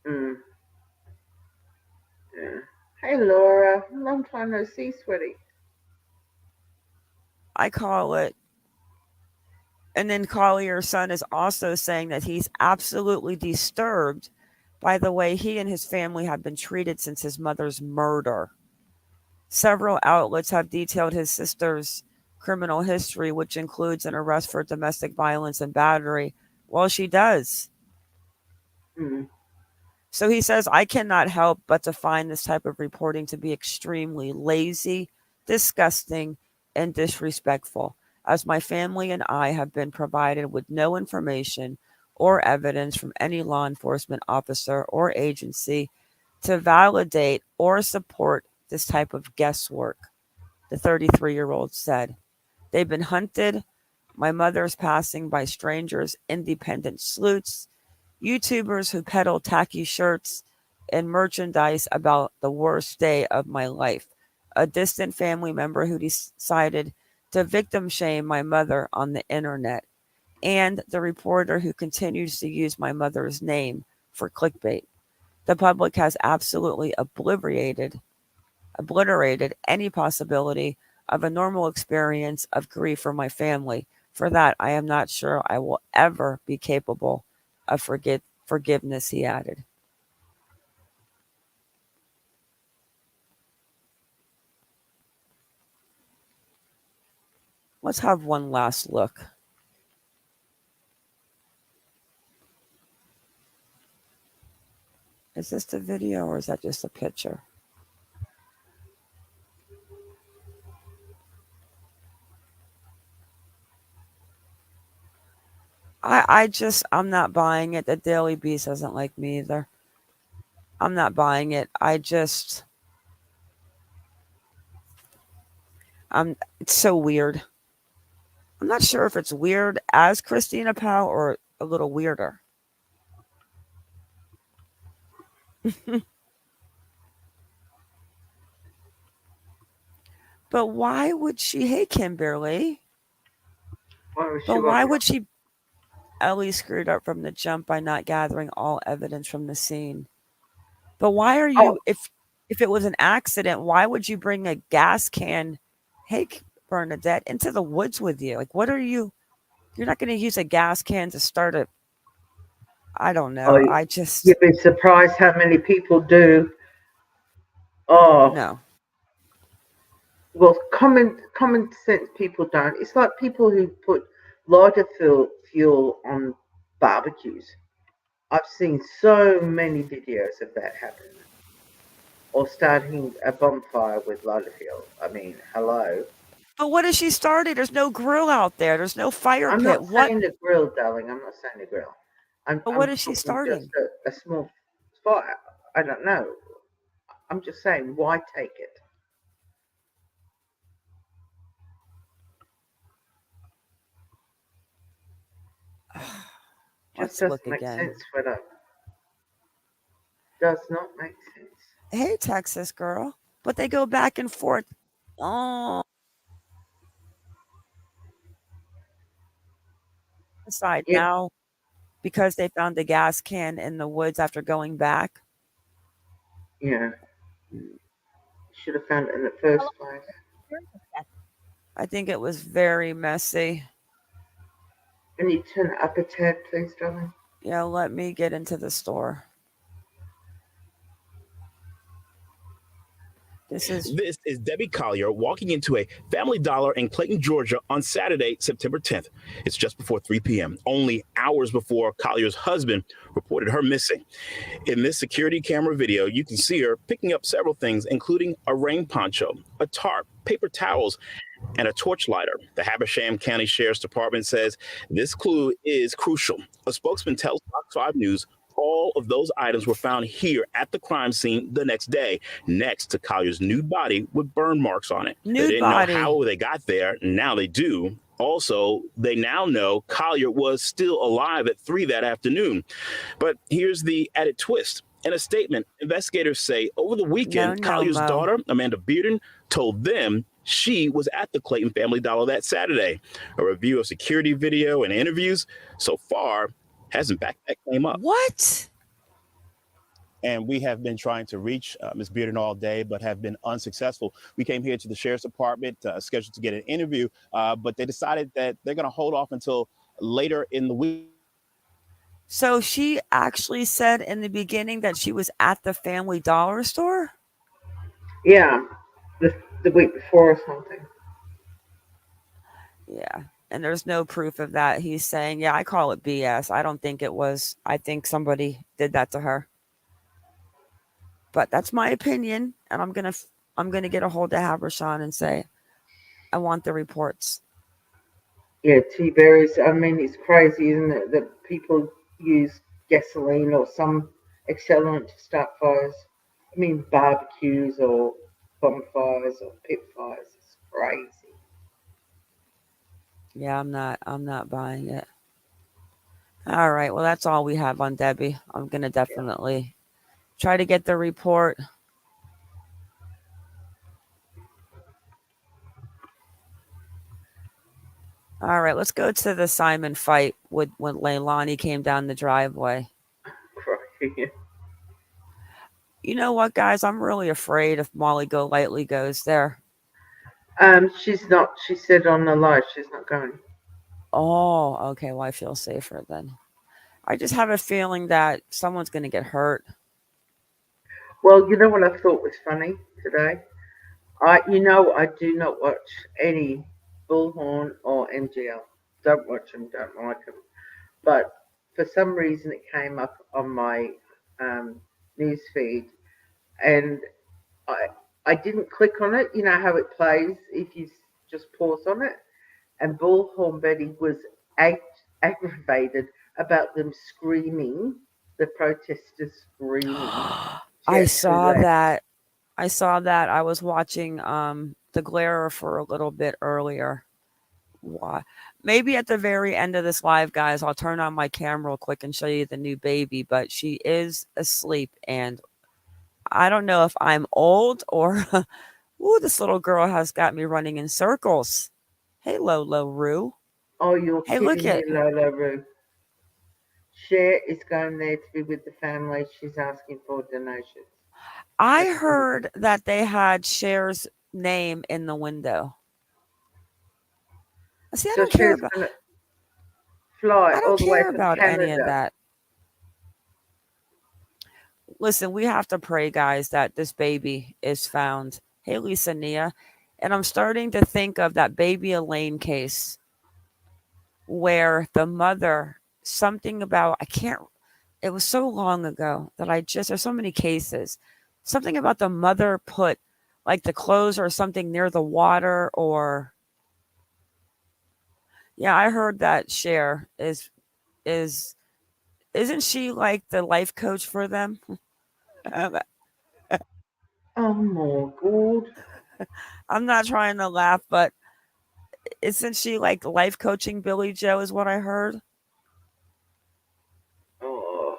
Mm, yeah. Hey, Laura. Long time no see, sweetie. I call it. And then Collier's son is also saying that he's absolutely disturbed by the way he and his family have been treated since his mother's murder. Several outlets have detailed his sister's criminal history, which includes an arrest for domestic violence and battery. Well, she does. Mm, So he says, I cannot help but to find this type of reporting to be extremely lazy, disgusting, and disrespectful, as my family and I have been provided with no information or evidence from any law enforcement officer or agency to validate or support this type of guesswork, the 33-year-old said. They've been hunted. My mother's passing by strangers, independent sleuths, YouTubers who peddle tacky shirts and merchandise about the worst day of my life. A distant family member who decided to victim shame my mother on the internet. And the reporter who continues to use my mother's name for clickbait. The public has absolutely obliterated any possibility of a normal experience of grief for my family. For that, I am not sure I will ever be capable of forgiveness, he added. Let's have one last look. Is this the video or is that just a picture? I'm not buying it. The Daily Beast doesn't like me either. I'm not buying it. It's so weird. I'm not sure if it's weird as Christina Powell or a little weirder. But why would she hate Kimberly? why was she But why want would she? Ellie screwed up from the jump by not gathering all evidence from the scene. But why are Oh, you if it was an accident, why would you bring a gas can, hey Bernadette, into the woods with you? Like what are you you're not gonna use a gas can to start a I don't oh, know. I just you'd be surprised how many people do. Oh, no. well, common sense people don't. It's like people who put lighter fuel on barbecues. I've seen so many videos of that happen. Or starting a bonfire with lighter fuel. I mean, hello. But what has she started? There's no grill out there. There's no fire I'm pit. not What saying the grill, darling. I'm not saying the grill. but I'm what is she talking just starting? a small fire. I don't know. I'm just saying, why take it? Just Let's doesn't look make again. sense, Widow. Does not make sense. Hey Texas girl. But they go back and forth. Oh aside Yeah, now because they found the gas can in the woods after going back. yeah. Should have found it in the first place. I think it was very messy. Can you turn it up a tad, please, darling? Yeah, let me get into the store. This is This is Debbie Collier walking into a Family Dollar in Clayton, Georgia on Saturday, September 10th. It's just before 3 p.m., only hours before Collier's husband reported her missing. In this security camera video, you can see her picking up several things, including a rain poncho, a tarp, paper towels, and a torch lighter. The Habersham County Sheriff's Department says this clue is crucial. A spokesman tells Fox 5 News All of those items were found here at the crime scene the next day, next to Collier's nude body with burn marks on it. They Nude didn't know body. how they got there. Now they do. Also, they now know Collier was still alive at 3 that afternoon. But here's the added twist. In a statement, investigators say over the weekend, No, Collier's Mo. daughter, Amanda Bearden, told them she was at the Clayton Family Dollar that Saturday. A review of security video and interviews so far hasn't backed that claim up. What? And we have been trying to reach Ms. Bearden all day, but have been unsuccessful. We came here to the sheriff's department scheduled to get an interview, but they decided that they're going to hold off until later in the week. So she actually said in the beginning that she was at the Family Dollar store? Yeah, the week before or something. Yeah. And there's no proof of that. He's saying, yeah, I call it BS. I don't think it was. I think somebody did that to her. But that's my opinion. And I'm gonna get a hold of Habershon and say, I want the reports. Yeah, T-berries. I mean, it's crazy, isn't it, that people use gasoline or some accelerant to start fires. I mean, barbecues or bonfires or pit fires. It's crazy. Yeah, I'm not buying it. All right. Well, that's all we have on Debbie. I'm gonna definitely try to get the report. All right, let's go to the Simon fight with when Leilani came down the driveway. Crazy. You know what, guys? I'm really afraid if Molly Golightly goes there. She's not. She said on the live she's not going. Oh, okay. Well, I feel safer then. I just have a feeling that someone's going to get hurt. Well, you know what I thought was funny today? I do not watch any Bullhorn or MGL. Don't watch them, don't like them. But for some reason it came up on my news feed, and I didn't click on it. You know how it plays if you just pause on it? And Bullhorn Betty was aggravated about them screaming, the protesters screaming. I saw that. I was watching the Glare for a little bit earlier. Why? Maybe at the very end of this live, guys, I'll turn on my camera real quick and show you the new baby, but she is asleep, and I don't know if I'm old or ooh, this little girl has got me running in circles. Hey, Lolo Roo. Oh, you're Hey, kidding look me, at Lola Roo. Cher is going there to be with the family. She's asking for donations. I heard that they had Cher's name in the window. See, I So don't care Cher's about. going to fly I all don't the way care from about Canada. any of that. Listen, we have to pray, guys, that this baby is found. Hey, Lisa Nia. And I'm starting to think of that baby Elaine case where the mother, something about, it was so long ago that there's so many cases. Something about the mother put like the clothes or something near the water or. Yeah, I heard that Cher isn't she like the life coach for them? Oh my God. I'm not trying to laugh, but isn't she like life coaching Billy Joe is what I heard? Oh.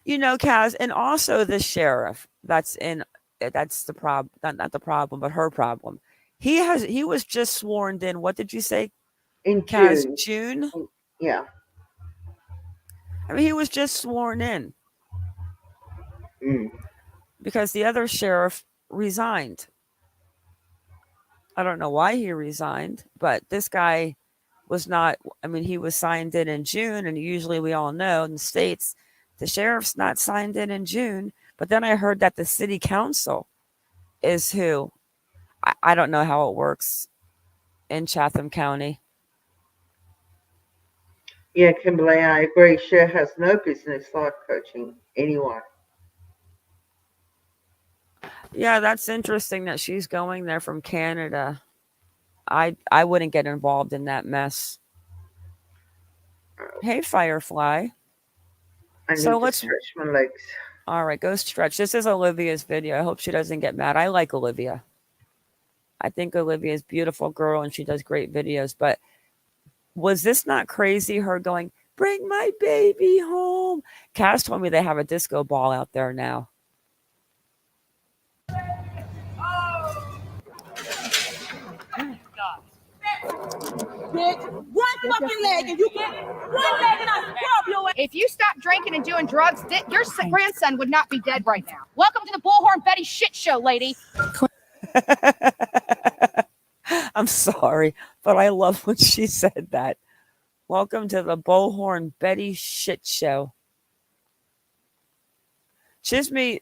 You know, Kaz, and also the sheriff that's the problem, not the problem, but her problem. He was just sworn in. What did you say, In Kaz? June. June? Yeah. I mean, he was just sworn in Mm. because the other sheriff resigned. I don't know why he resigned, but this guy was not. I mean, he was signed in June, and usually we all know in the States, the sheriff's not signed in June. But then I heard that the city council is who. I don't know how it works in Chatham County. Yeah, Kimberly, I agree. Cher has no business life coaching anyone. Yeah, that's interesting that she's going there from Canada. I wouldn't get involved in that mess. Hey, Firefly. I need So to let's, stretch my legs. all right, go stretch. This is Olivia's video. I hope she doesn't get mad. I like Olivia. I think Olivia is a beautiful girl and she does great videos. But was this not crazy? Her going, bring my baby home. Cass told me they have a disco ball out there now. Bitch, one fucking leg and you get one leg and I'll scrub your ass. If you stop drinking and doing drugs, your grandson would not be dead right now. Welcome to the Bullhorn Betty shit show, lady. I'm sorry, but I love when she said that. Welcome to the Bullhorn Betty shit show. Chisme,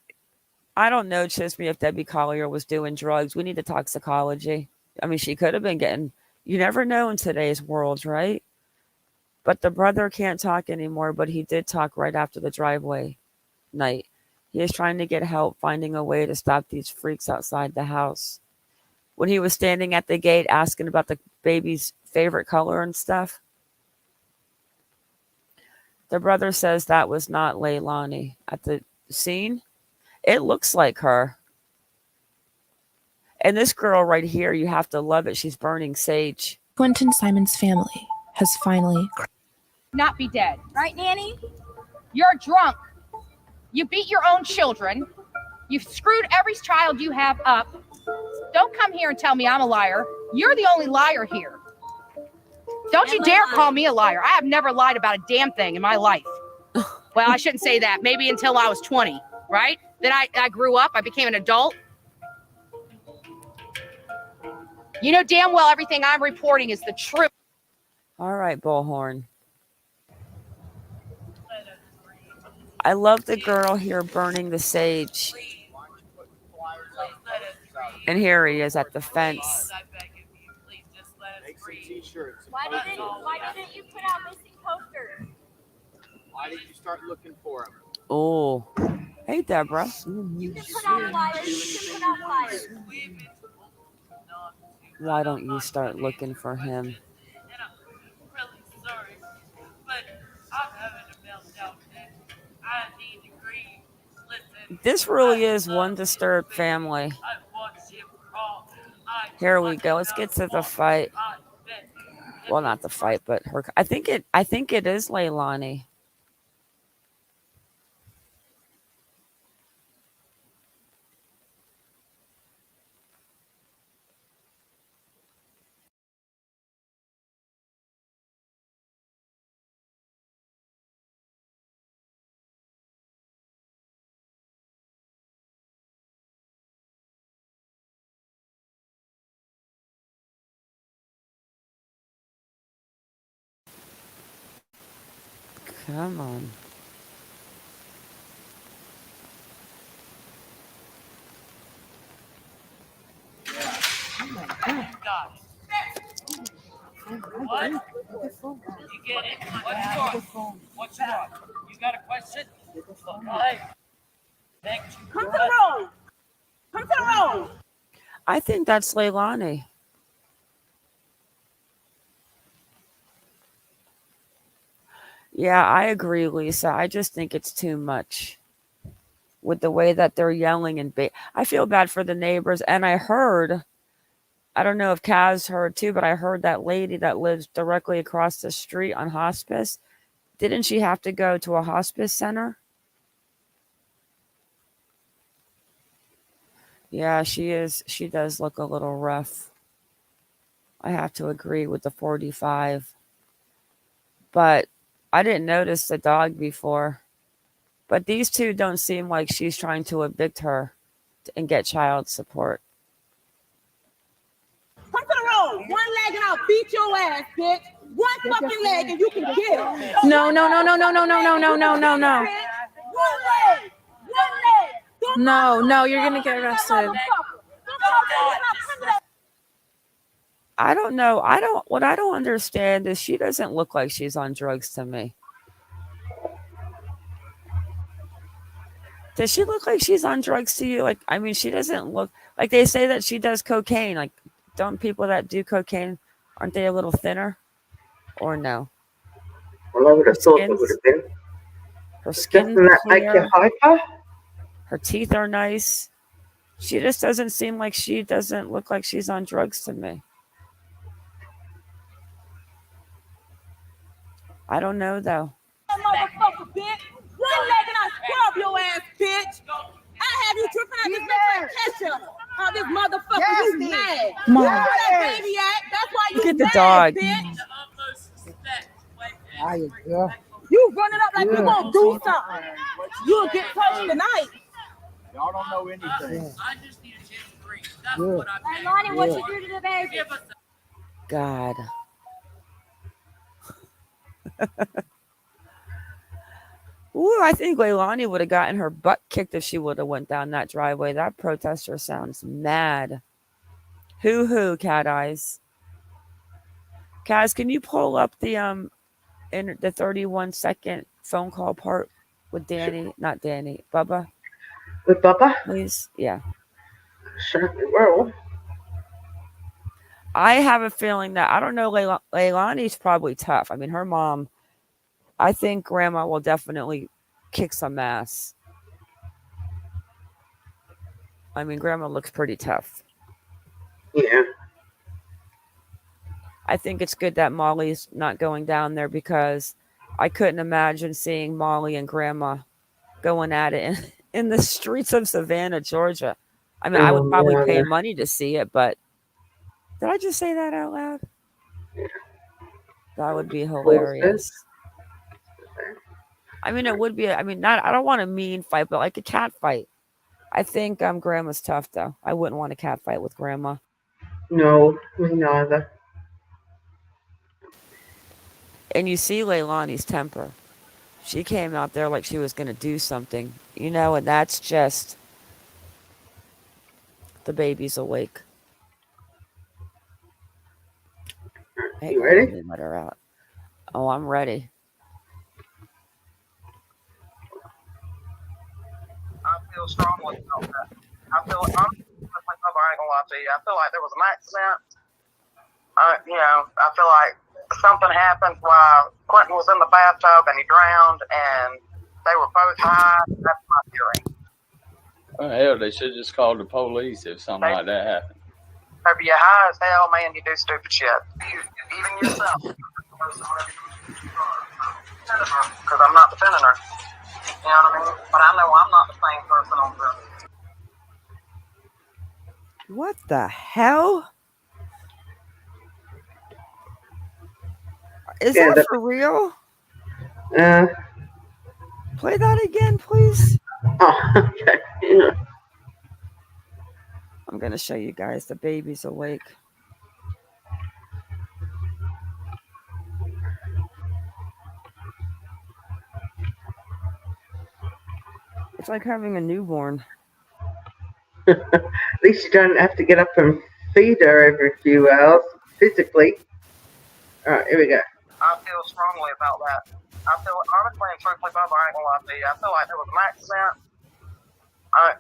I don't know, Chisme, if Debbie Collier was doing drugs. We need the toxicology. I mean, she could have been getting, you never know in today's world, right? But the brother can't talk anymore, but he did talk right after the driveway night. He is trying to get help finding a way to stop these freaks outside the house. When he was standing at the gate asking about the baby's favorite color and stuff, the brother says that was not Leilani at the scene. It looks like her. And this girl right here, you have to love it. She's burning sage. Quinton Simon's family has finally Not be dead. Right, Nanny? You're drunk. You beat your own children. You've screwed every child you have up. Don't come here and tell me I'm a liar. You're the only liar here. Don't you dare call me a liar. I have never lied about a damn thing in my life. Well, I shouldn't say that. Maybe until I was 20, right? Then I grew up. I became an adult. You know damn well everything I'm reporting is the truth. All right, Bullhorn. I love the girl here burning the sage. And here he is at the fence. Why didn't you put out missing posters? Why did you start looking for them? Oh, hey, Deborah. You can put out flyers. You can put out flyers. Why don't you start looking for him? This really is one disturbed family. Here we go. Let's get to the fight. Well, not the fight, but her. I think it is Leilani. Come on. What? You get it? What you want? You got a question? Hey. Come to the room. Come to the room. I think that's Leilani. Yeah, I agree, Lisa. I just think it's too much with the way that they're yelling and I feel bad for the neighbors. And I heard, I don't know if Kaz heard too, but I heard that lady that lives directly across the street on hospice. Didn't she have to go to a hospice center? Yeah, she is. She does look a little rough. I have to agree with the 45. But I didn't notice the dog before. But these two don't seem like she's trying to evict her and get child support. Come to the room. One leg and I'll beat your ass, bitch. One fucking leg and you can get it. No. One leg. One leg. No, you're gonna get arrested. I don't know. What I don't understand is she doesn't look like she's on drugs to me. Does she look like she's on drugs to you? Like, I mean, she doesn't look like they say that she does cocaine. Like, don't people that do cocaine, aren't they a little thinner? Or no? Well, I would have thought they would have been. Her skin's Doesn't that make clear. you hyper? Her teeth are nice. She just doesn't seem like she doesn't look like she's on drugs to me. I don't know though. Motherfucker, bitch. One leg and I scrub your ass, bitch. I have you tripping out this bitch like ketchup. Oh, this motherfucker, you mad. Mom. Where that baby at? That's why you Look at the mad, dog. bitch. Hiya, girl. You running up like you gonna do something. You'll get touched tonight. Y'all don't know anything. I just need a chance to breathe. That's Good. what I'm saying. Lonnie, what you do to the baby? Give us God. Ooh, I think Leilani would have gotten her butt kicked if she would have went down that driveway. That protester sounds mad. Hoo, Cat Eyes. Kaz, can you pull up the in the 31-second phone call part with Danny? Not Danny, Bubba. With Bubba? Please, yeah. Certainly will. I have a feeling that I don't know. Leilani's probably tough. I mean, her mom. I think Grandma will definitely kick some ass. I mean, Grandma looks pretty tough. Yeah. I think it's good that Molly's not going down there because I couldn't imagine seeing Molly and Grandma going at it in the streets of Savannah, Georgia. I mean, I would probably pay money to see it, but did I just say that out loud? That would be hilarious. I mean, it would be. I mean, not. I don't want a mean fight, but like a cat fight. I think Grandma's tough, though. I wouldn't want a cat fight with Grandma. No, me neither. And you see Leilani's temper. She came out there like she was going to do something, you know, and that's just the baby's awake. Hey, You ready? let me let her out. Oh, I'm ready. I feel strongly about that. I ain't gonna lie to you. I feel like there was an accident. I feel like something happened while Quinton was in the bathtub and he drowned, and they were both high. That's my theory. Well, hell, they should just call the police if something like that happened. If you're high as hell, man, you do stupid shit. Even yourself. Because I'm not defending her. You know what I mean? But I know I'm not the same person on this. What the hell? Is that for real? Play that again, please. Oh, okay. Yeah. I'm going to show you guys the baby's awake. It's like having a newborn. At least you don't have to get up and feed her every few hours physically. All right, here we go. I feel strongly about that. Honestly and truthfully, Bubba, I ain't gonna lie to you. I feel like there was an accident. I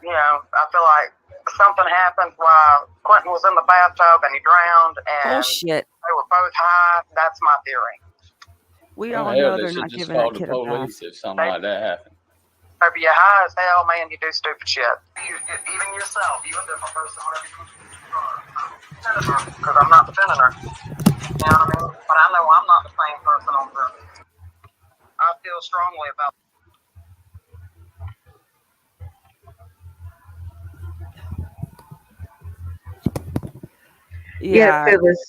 feel like something happened while Quinton was in the bathtub and he drowned, and Bullshit. they were both high. That's my theory. We Well, all hell, know they they're should not just giving call that the kid a bath. police if something like that happened. If you're high as hell, man, you do stupid shit. Even yourself, you're a different person. Because I'm not defending her. You know what I mean? But I know I'm not the same person on this. I feel strongly about. Yeah, Phyllis.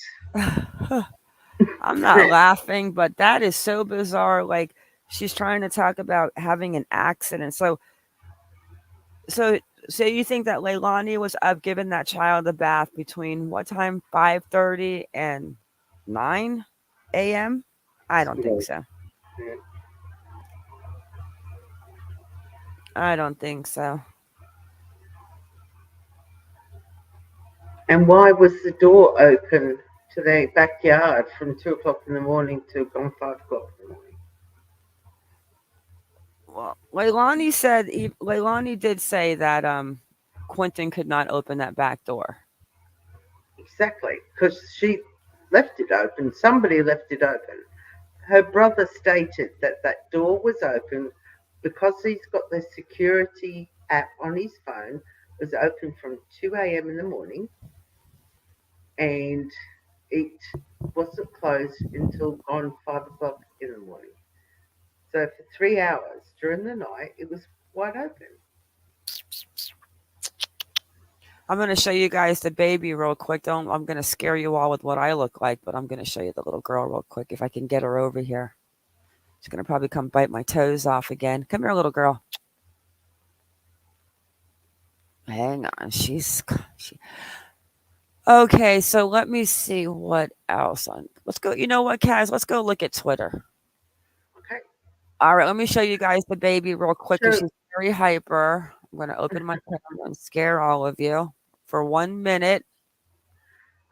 I'm not laughing, but that is so bizarre. Like, she's trying to talk about having an accident. So you think that Leilani was up giving that child a bath between what time? 5:30 and 9 a.m.? I don't think so. I don't think so. And why was the door open to their backyard from 2 o'clock in the morning to 5 o'clock in the morning? Well, Leilani did say that Quinton could not open that back door. Exactly, because she left it open. Somebody left it open. Her brother stated that door was open because he's got the security app on his phone, was open from 2 a.m. in the morning, and it wasn't closed until gone 5 o'clock in the morning. So for 3 hours during the night, it was wide open. I'm going to show you guys the baby real quick. I'm going to scare you all with what I look like, but I'm going to show you the little girl real quick if I can get her over here. She's going to probably come bite my toes off again. Come here, little girl. Hang on. Okay, so let me see what else. Let's go. You know what, Kaz? Let's go look at Twitter. Okay. All right, let me show you guys the baby real quick because Sure. she's very hyper. I'm going to open my camera and scare all of you for 1 minute.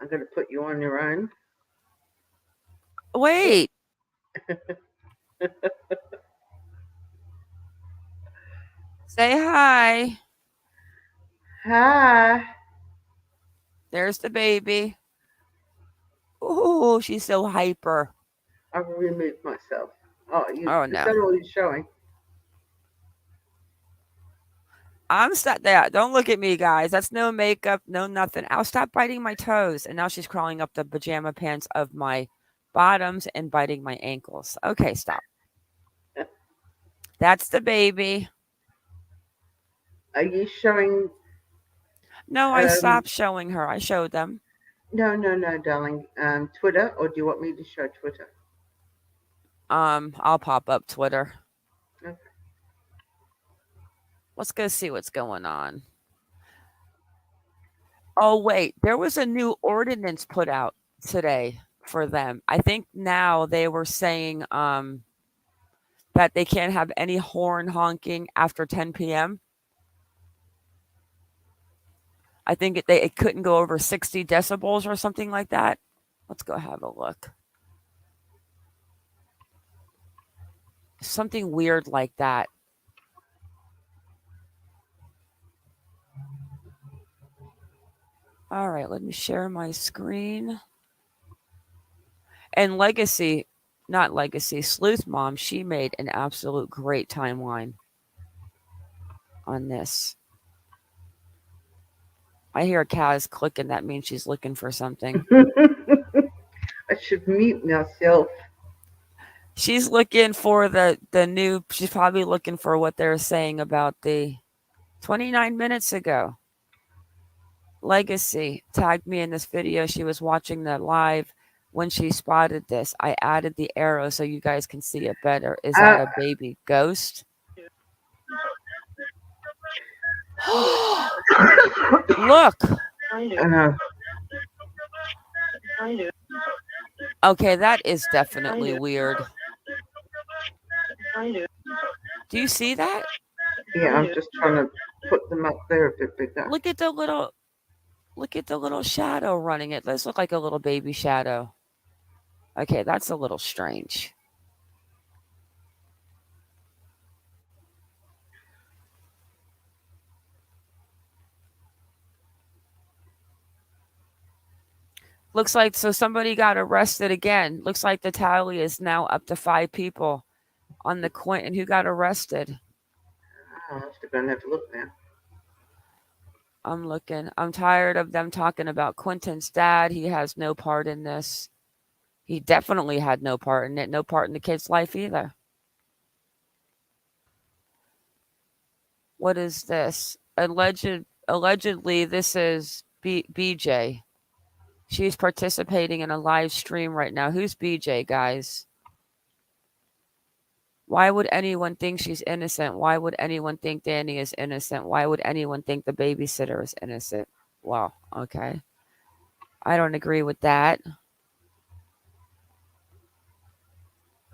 I'm going to put you on your own. Wait. Say hi. Hi. There's the baby. Oh, she's so hyper. I will remove myself. Oh, Oh, is no. that all you're showing? I'm stuck there. Don't look at me, guys. That's no makeup, no nothing. I'll stop biting my toes. And now she's crawling up the pajama pants of my bottoms and biting my ankles. Okay, stop. That's the baby. Are you showing? No, I stopped showing her. I showed them. No, darling. Twitter, or do you want me to show Twitter? I'll pop up Twitter. Okay. Let's go see what's going on. Oh, wait. There was a new ordinance put out today for them. I think now they were saying that they can't have any horn honking after 10 p.m. I think it couldn't go over 60 decibels or something like that. Let's go have a look. Something weird like that. All right, let me share my screen. And Sleuth Mom, she made an absolute great timeline on this. I hear Kaz clicking. That means she's looking for something. I should mute myself. She's looking for the new. She's probably looking for what they're saying about the 29 minutes ago. Legacy tagged me in this video. She was watching the live when she spotted this. I added the arrow so you guys can see it better. Is that a baby ghost? Look. I know. Okay, that is definitely weird. Do you see that? Yeah, I'm just trying to put them up there a bit bigger. Look at the little shadow running. It does look like a little baby shadow. Okay, that's a little strange. Looks like somebody got arrested again. Looks like the tally is now up to 5 people on the Quinton who got arrested. I'll have to go and have a look now. I'm looking. I'm tired of them talking about Quinton's dad. He has no part in this. He definitely had no part in it. No part in the kid's life either. What is this? Allegedly, this is BJ. She's participating in a live stream right now. Who's BJ, guys? Why would anyone think she's innocent? Why would anyone think Danny is innocent? Why would anyone think the babysitter is innocent? Well, okay. I don't agree with that.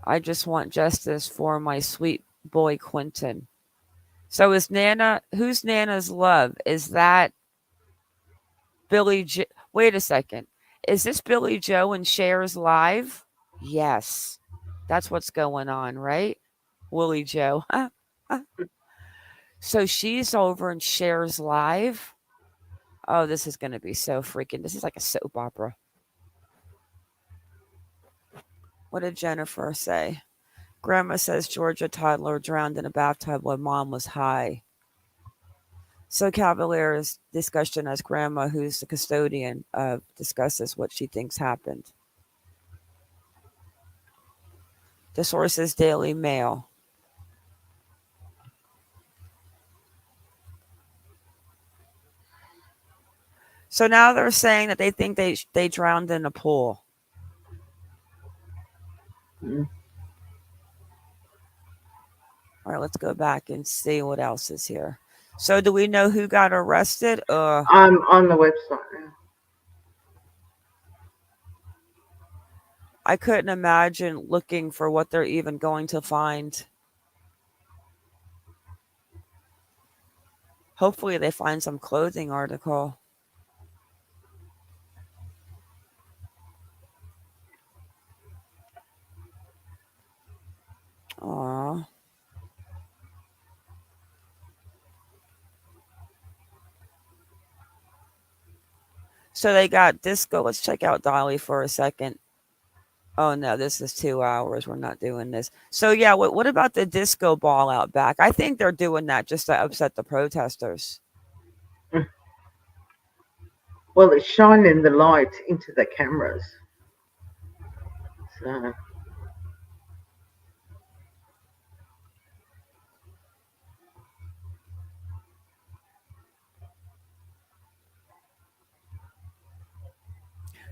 I just want justice for my sweet boy Quinton. So is Nana, who's Nana's love? Is that Billy Joe? Wait a second. Is this Billy Joe and Cher's live? Yes. That's what's going on, right? Willie Joe. So she's over and Cher's live. Oh, this is going to be so freaking. This is like a soap opera. What did Jennifer say? Grandma says Georgia toddler drowned in a bathtub when mom was high. So Cavalier's discussion as grandma, who's the custodian, discusses what she thinks happened. The source is Daily Mail. So now they're saying that they think they drowned in a pool. Mm. All right, let's go back and see what else is here. So do we know who got arrested? I'm on the website now. I couldn't imagine looking for what they're even going to find. Hopefully they find some clothing article. Aww. So they got disco. Let's check out Dolly for a second. Oh no, this is 2 hours. We're not doing this. So yeah, what about the disco ball out back? I think they're doing that just to upset the protesters. Well, it's shining the light into the cameras. So.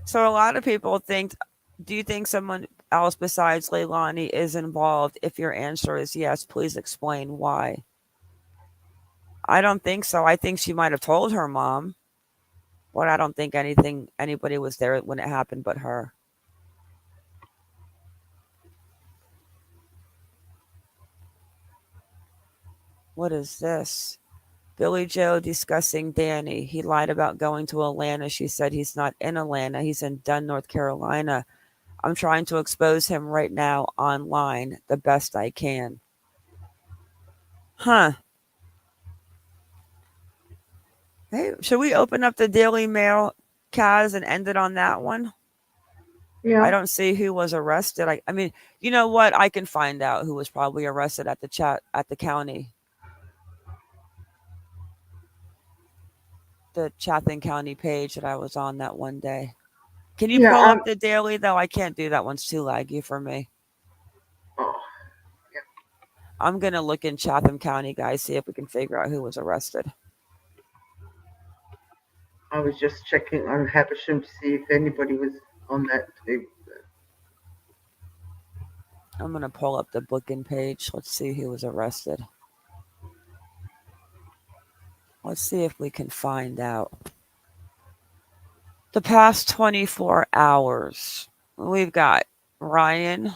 So a lot of people think, do you think someone else besides Leilani is involved? If your answer is yes, please explain why. I don't think so. I think she might have told her mom, but I don't think anybody was there when it happened but her. What is this? Billy Joe discussing Danny. He lied about going to Atlanta. She said he's not in Atlanta. He's in Dunn, North Carolina. I'm trying to expose him right now online the best I can. Huh. Hey, should we open up the Daily Mail, Kaz, and end it on that one? Yeah. I don't see who was arrested. I mean, you know what? I can find out who was probably arrested at the county. The Chatham County page that I was on that one day. Can you pull up the Daily, though? I can't do that. One's too laggy for me. Oh, yeah. I'm going to look in Chatham County, guys, see if we can figure out who was arrested. I was just checking on Habersham to see if anybody was on that too. I'm going to pull up the booking page. Let's see who was arrested. Let's see if we can find out. The past 24 hours, we've got Ryan,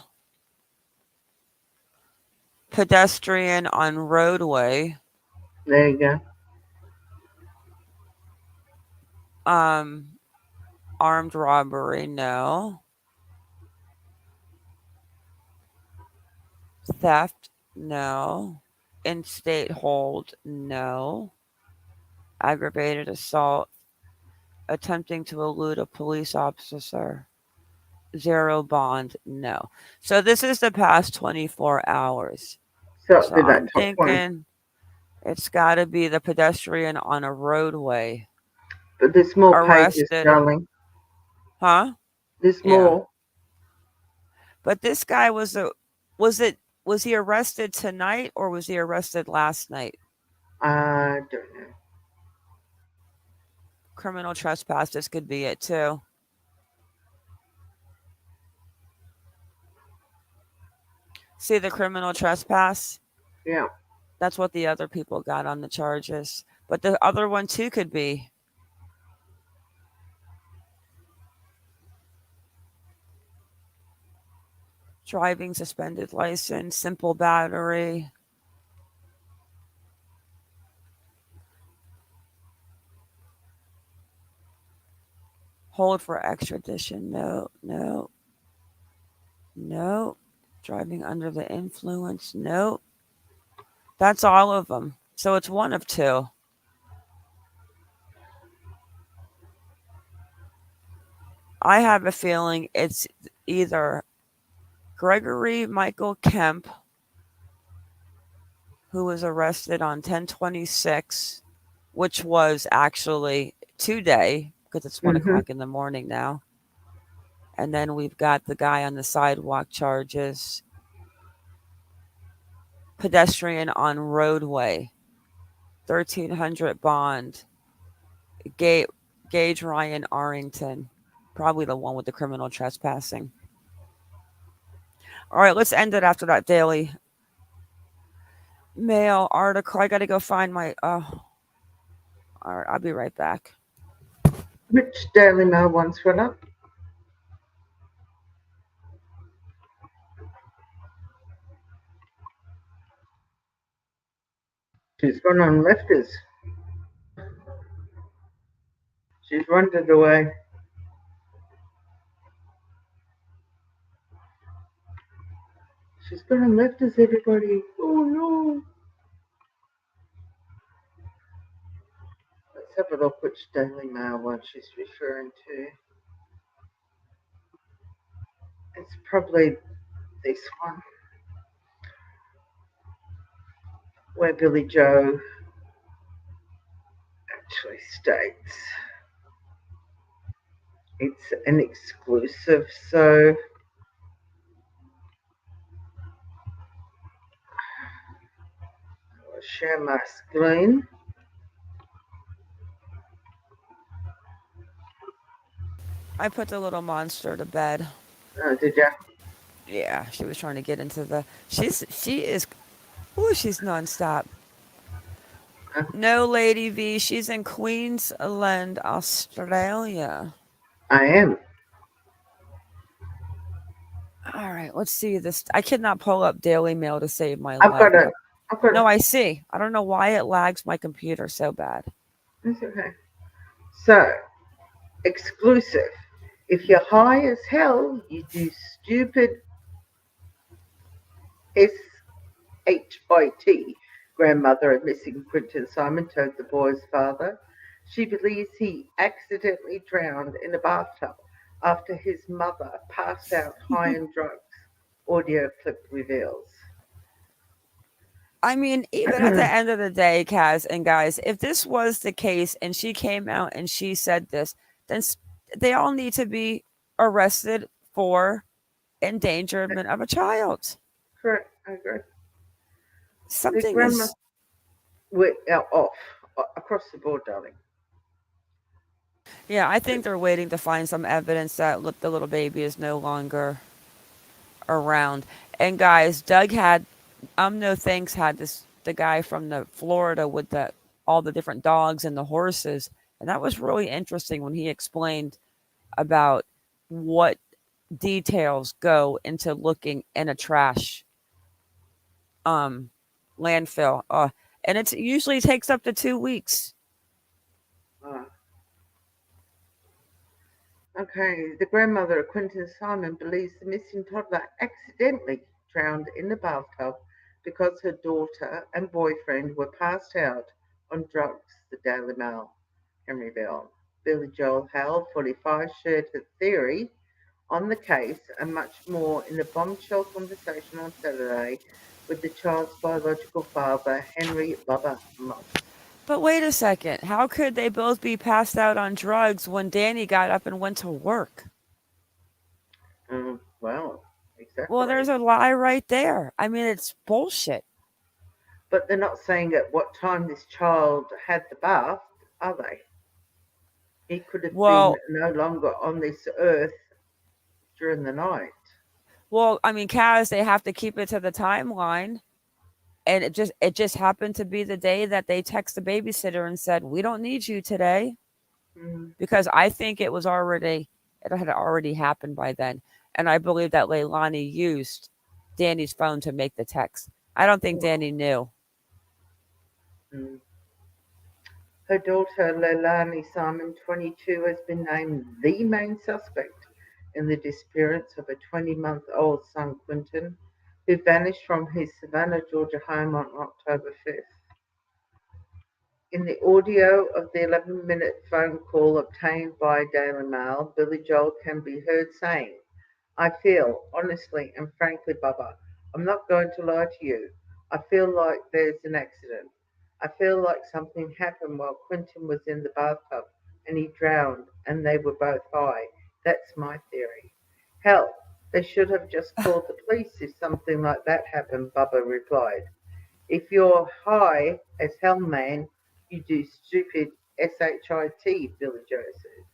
pedestrian on roadway. There you go. Armed robbery, no. Theft, no. In-state hold, no. Aggravated assault, attempting to elude a police officer, zero bond, no. So this is the past 24 hours. So I'm thinking it's got to be the pedestrian on a roadway. But there's more arrested. pages, darling. Huh? There's more. But this guy was he arrested tonight or was he arrested last night? I don't know. Criminal trespass, this could be it too. See the criminal trespass? Yeah. That's what the other people got on the charges. But the other one too could be. Driving suspended license, simple battery. Hold for extradition. No. Driving under the influence. No. That's all of them. So it's one of two. I have a feeling it's either Gregory Michael Kemp, who was arrested on 10/26, which was actually today because it's 1 o'clock in the morning now. And then we've got the guy on the sidewalk charges. Pedestrian on roadway, 1,300 bond. Gage Ryan Arrington, probably the one with the criminal trespassing. All right, let's end it after that Daily Mail article. I got to go find my. All right, I'll be right back. Which Daily Mail ones went up? She's gone on lefters. She's wandered away. She's gone on lefters, everybody. Oh no. Let's have a look which Daily Mail one she's referring to. It's probably this one, where Billy Joe actually states it's an exclusive, so I'll share my screen. I put the little monster to bed. Oh, did ya? Yeah, she was trying to get into the. She is. Ooh, she's nonstop. No, Lady V. She's in Queensland, Australia. I am. All right, let's see this. I cannot pull up Daily Mail to save my I've life. got it. No, I see. I don't know why it lags my computer so bad. It's okay. So, exclusive. If you're high as hell, you do stupid SHIT. Grandmother of missing Quinton Simon told the boy's father. She believes he accidentally drowned in a bathtub after his mother passed out high on drugs. Audio clip reveals. I mean, even at the end of the day, Kaz and guys, if this was the case and she came out and she said this, then they all need to be arrested for endangerment of a child. Correct, I agree. Something is. We're off across the board, darling. Yeah, I think they're waiting to find some evidence that the little baby is no longer around. And guys, Doug had no thanks had the guy from the Florida with all the different dogs and the horses, and that was really interesting when he explained about what details go into looking in a trash landfill. And it usually takes up to 2 weeks. Okay, the grandmother of Quinton Simon believes the missing toddler accidentally drowned in the bathtub because her daughter and boyfriend were passed out on drugs, the Daily Mail, Henryville. Billy Joel Howell, 45, shared her theory on the case and much more in a bombshell conversation on Saturday with the child's biological father, Henry Bubba Moss. But wait a second. How could they both be passed out on drugs when Danny got up and went to work? Well, exactly. Well, there's a lie right there. I mean, it's bullshit. But they're not saying at what time this child had the bath, are they? He could have been no longer on this earth during the night. Well, I mean, Kaz, they have to keep it to the timeline. And it just happened to be the day that they text the babysitter and said, "We don't need you today." Because I think it had already happened by then. And I believe that Leilani used Danny's phone to make the text. I don't think Danny knew. Her daughter, Leilani Simon, 22, has been named the main suspect in the disappearance of a 20-month-old son, Quinton, who vanished from his Savannah, Georgia home on October 5th. In the audio of the 11-minute phone call obtained by Daily Mail, Billy Joel can be heard saying, I feel, honestly and frankly, Bubba, I'm not going to lie to you. I feel like there's an accident. I feel like something happened while Quinton was in the bathtub and he drowned and they were both high. That's my theory. Hell, they should have just called the police if something like that happened, Bubba replied. If you're high as hell, man, you do stupid SHIT, Billy Joe said.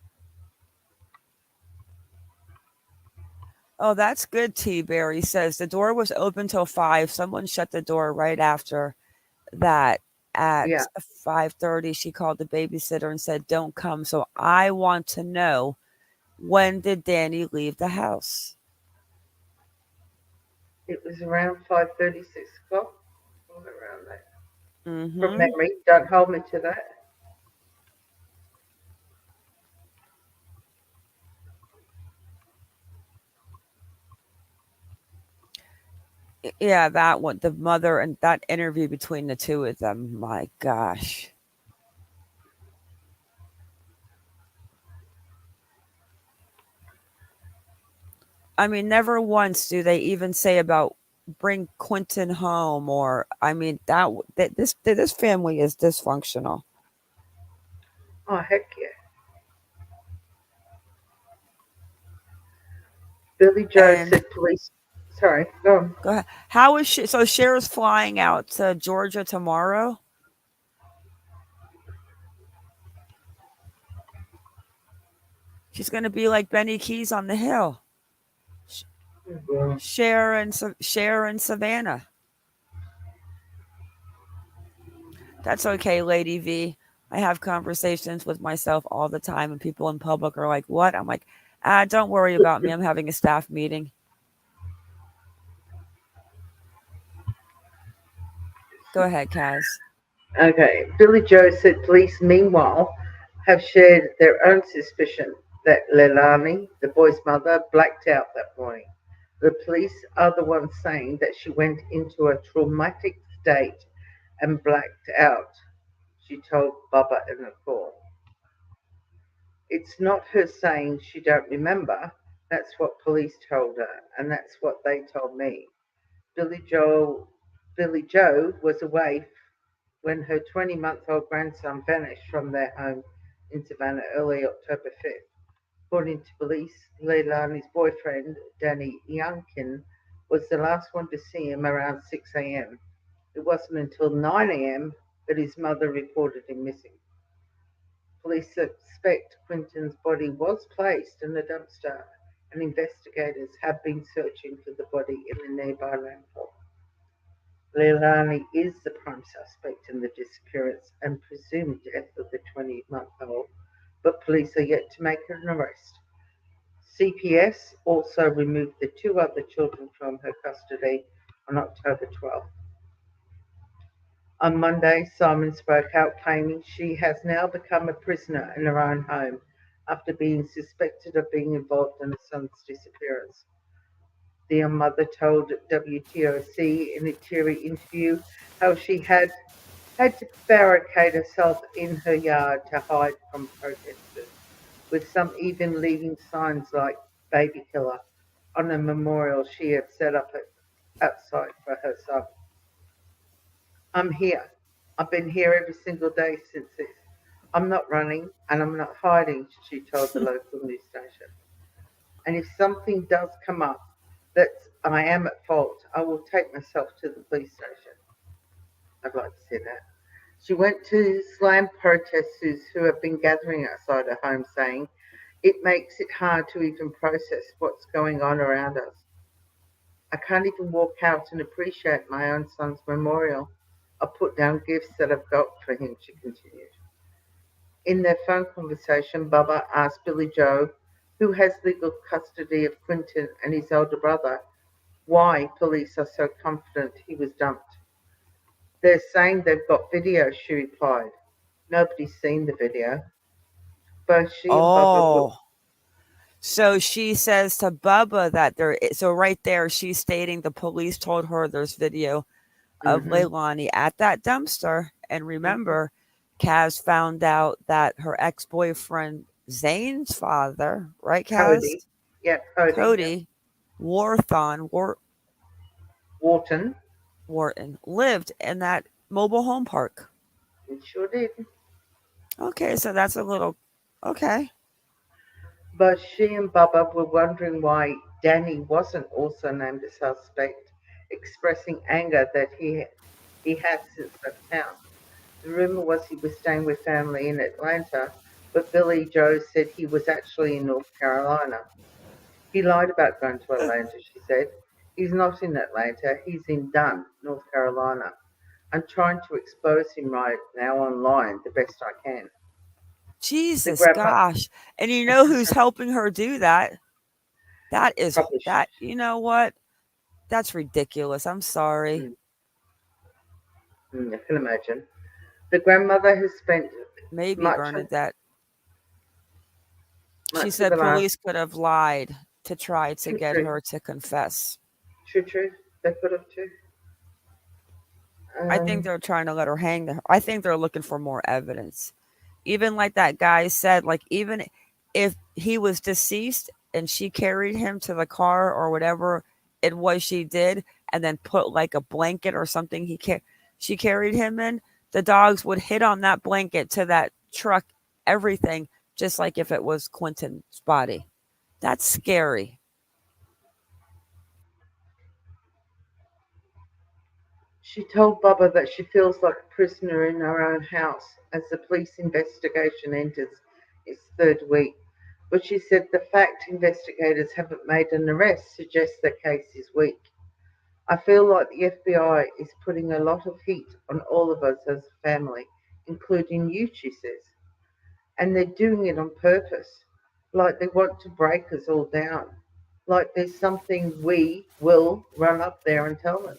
Oh, that's good, T. Barry says. The door was open till 5. Someone shut the door right after that. At Yeah, 5:30, she called the babysitter and said, "Don't come." So I want to know, when did Danny leave the house? it was around 5:30, 6 o'clock, somewhere around there. From Mm-hmm. memory, don't hold me to that. Yeah, that one, the mother, and that interview between the two of them. My gosh. I mean, never once do they even say about bring Quentin home, or I mean that this family is dysfunctional. Oh, heck yeah. Billy Joe And said police. Sorry, go on. go ahead. How is she? So Cher's flying out to Georgia tomorrow. She's going to be like Benny Keys on the Hill. Cher and Savannah. That's okay, Lady V. I have conversations with myself all the time, and people in public are like, "What?" I'm like, don't worry about me. I'm having a staff meeting. Go ahead, Kaz. Okay, Billy Joe said police, meanwhile, have shared their own suspicion that Leilani, the boy's mother, blacked out that morning. The police are the ones saying that she went into a traumatic state and blacked out, she told Bubba in a call. It's not her saying she don't remember. That's what police told her, and that's what they told me. Billy Joe Billy Joe was away when her 20-month-old grandson vanished from their home in Savannah early October 5th. According to police, Leilani's boyfriend, Danny Youngkin, was the last one to see him around 6 a.m. It wasn't until 9 a.m. that his mother reported him missing. Police suspect Quinton's body was placed in a dumpster, and investigators have been searching for the body in the nearby landfill. Leilani is the prime suspect in the disappearance and presumed death of the 20-month-old, but police are yet to make an arrest. CPS also removed the two other children from her custody on October 12th. On Monday, Simon spoke out, claiming she has now become a prisoner in her own home after being suspected of being involved in her son's disappearance. The mother told WTOC in a teary interview how she had to barricade herself in her yard to hide from protesters, with some even leaving signs like "baby killer" on a memorial she had set up outside for her son. I'm here. I've been here every single day since this. I'm not running and I'm not hiding, she told the local news station. And if something does come up that I am at fault, I will take myself to the police station. I'd like to see that. She went to slam protesters who have been gathering outside her home, saying, "It makes it hard to even process what's going on around us. I can't even walk out and appreciate my own son's memorial. I put down gifts that I've got for him," she continued. In their phone conversation, Bubba asked Billy Joe, who has legal custody of Quinton and his older brother, why police are so confident he was dumped. "They're saying they've got video," she replied. "Nobody's seen the video." Both she and Bubba were. Oh, so she says to Bubba that so right there, she's stating the police told her there's video of Mhm, Leilani at that dumpster. And mhm. remember, Kaz found out that her ex boyfriend Zane's father, right, Cody. Kaz? Yeah, Cody. Yeah. Cody, Wharton. Wharton lived in that mobile home park. It sure did. Okay, so that's a little okay. But she and Bubba were wondering why Danny wasn't also named a suspect, expressing anger that he has since left town. The rumor was he was staying with family in Atlanta, but Billy Joe said he was actually in North Carolina. He lied about going to Atlanta, she said. He's not in Atlanta, he's in Dunn, North Carolina. I'm trying to expose him right now online the best I can. Jesus gosh. And you know who's helping her do that? That is that you know what? That's ridiculous. I'm sorry. I can imagine. The grandmother has spent maybe much Bernadette. Much She of said the last- police could have lied to try to get True. her to confess. True. They could have too. I think they're trying to let her hang. I think they're looking for more evidence. Even like that guy said, like even if he was deceased and she carried him to the car or whatever it was she did, and then put like a blanket or something she carried him in, the dogs would hit on that blanket to that truck, everything, just like if it was Quinton's body. That's scary. She told Bubba that she feels like a prisoner in her own house as the police investigation enters its third week. But she said the fact investigators haven't made an arrest suggests the case is weak. I feel like the FBI is putting a lot of heat on all of us as a family, including you, she says. And they're doing it on purpose, like they want to break us all down, like there's something we will run up there and tell them.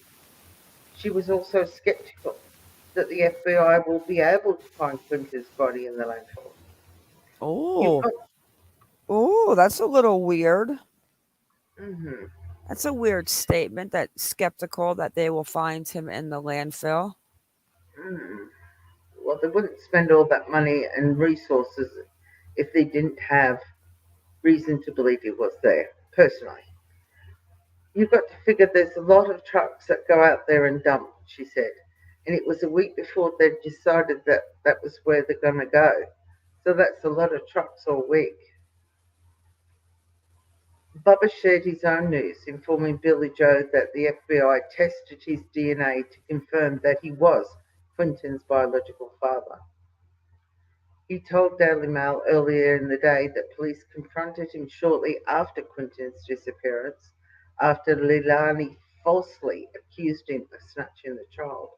She was also skeptical that the FBI will be able to find Quinton's body in the landfill. Oh, that's a little weird. Mm-hmm. That's a weird statement. That skeptical that they will find him in the landfill. Well, they wouldn't spend all that money and resources if they didn't have reason to believe he was there, personally. You've got to figure there's a lot of trucks that go out there and dump, she said. And it was a week before they decided that that was where they're going to go. So that's a lot of trucks all week. Bubba shared his own news, informing Billy Joe that the FBI tested his DNA to confirm that he was Quinton's biological father. He told Daily Mail earlier in the day that police confronted him shortly after Quinton's disappearance, after Leilani falsely accused him of snatching the child.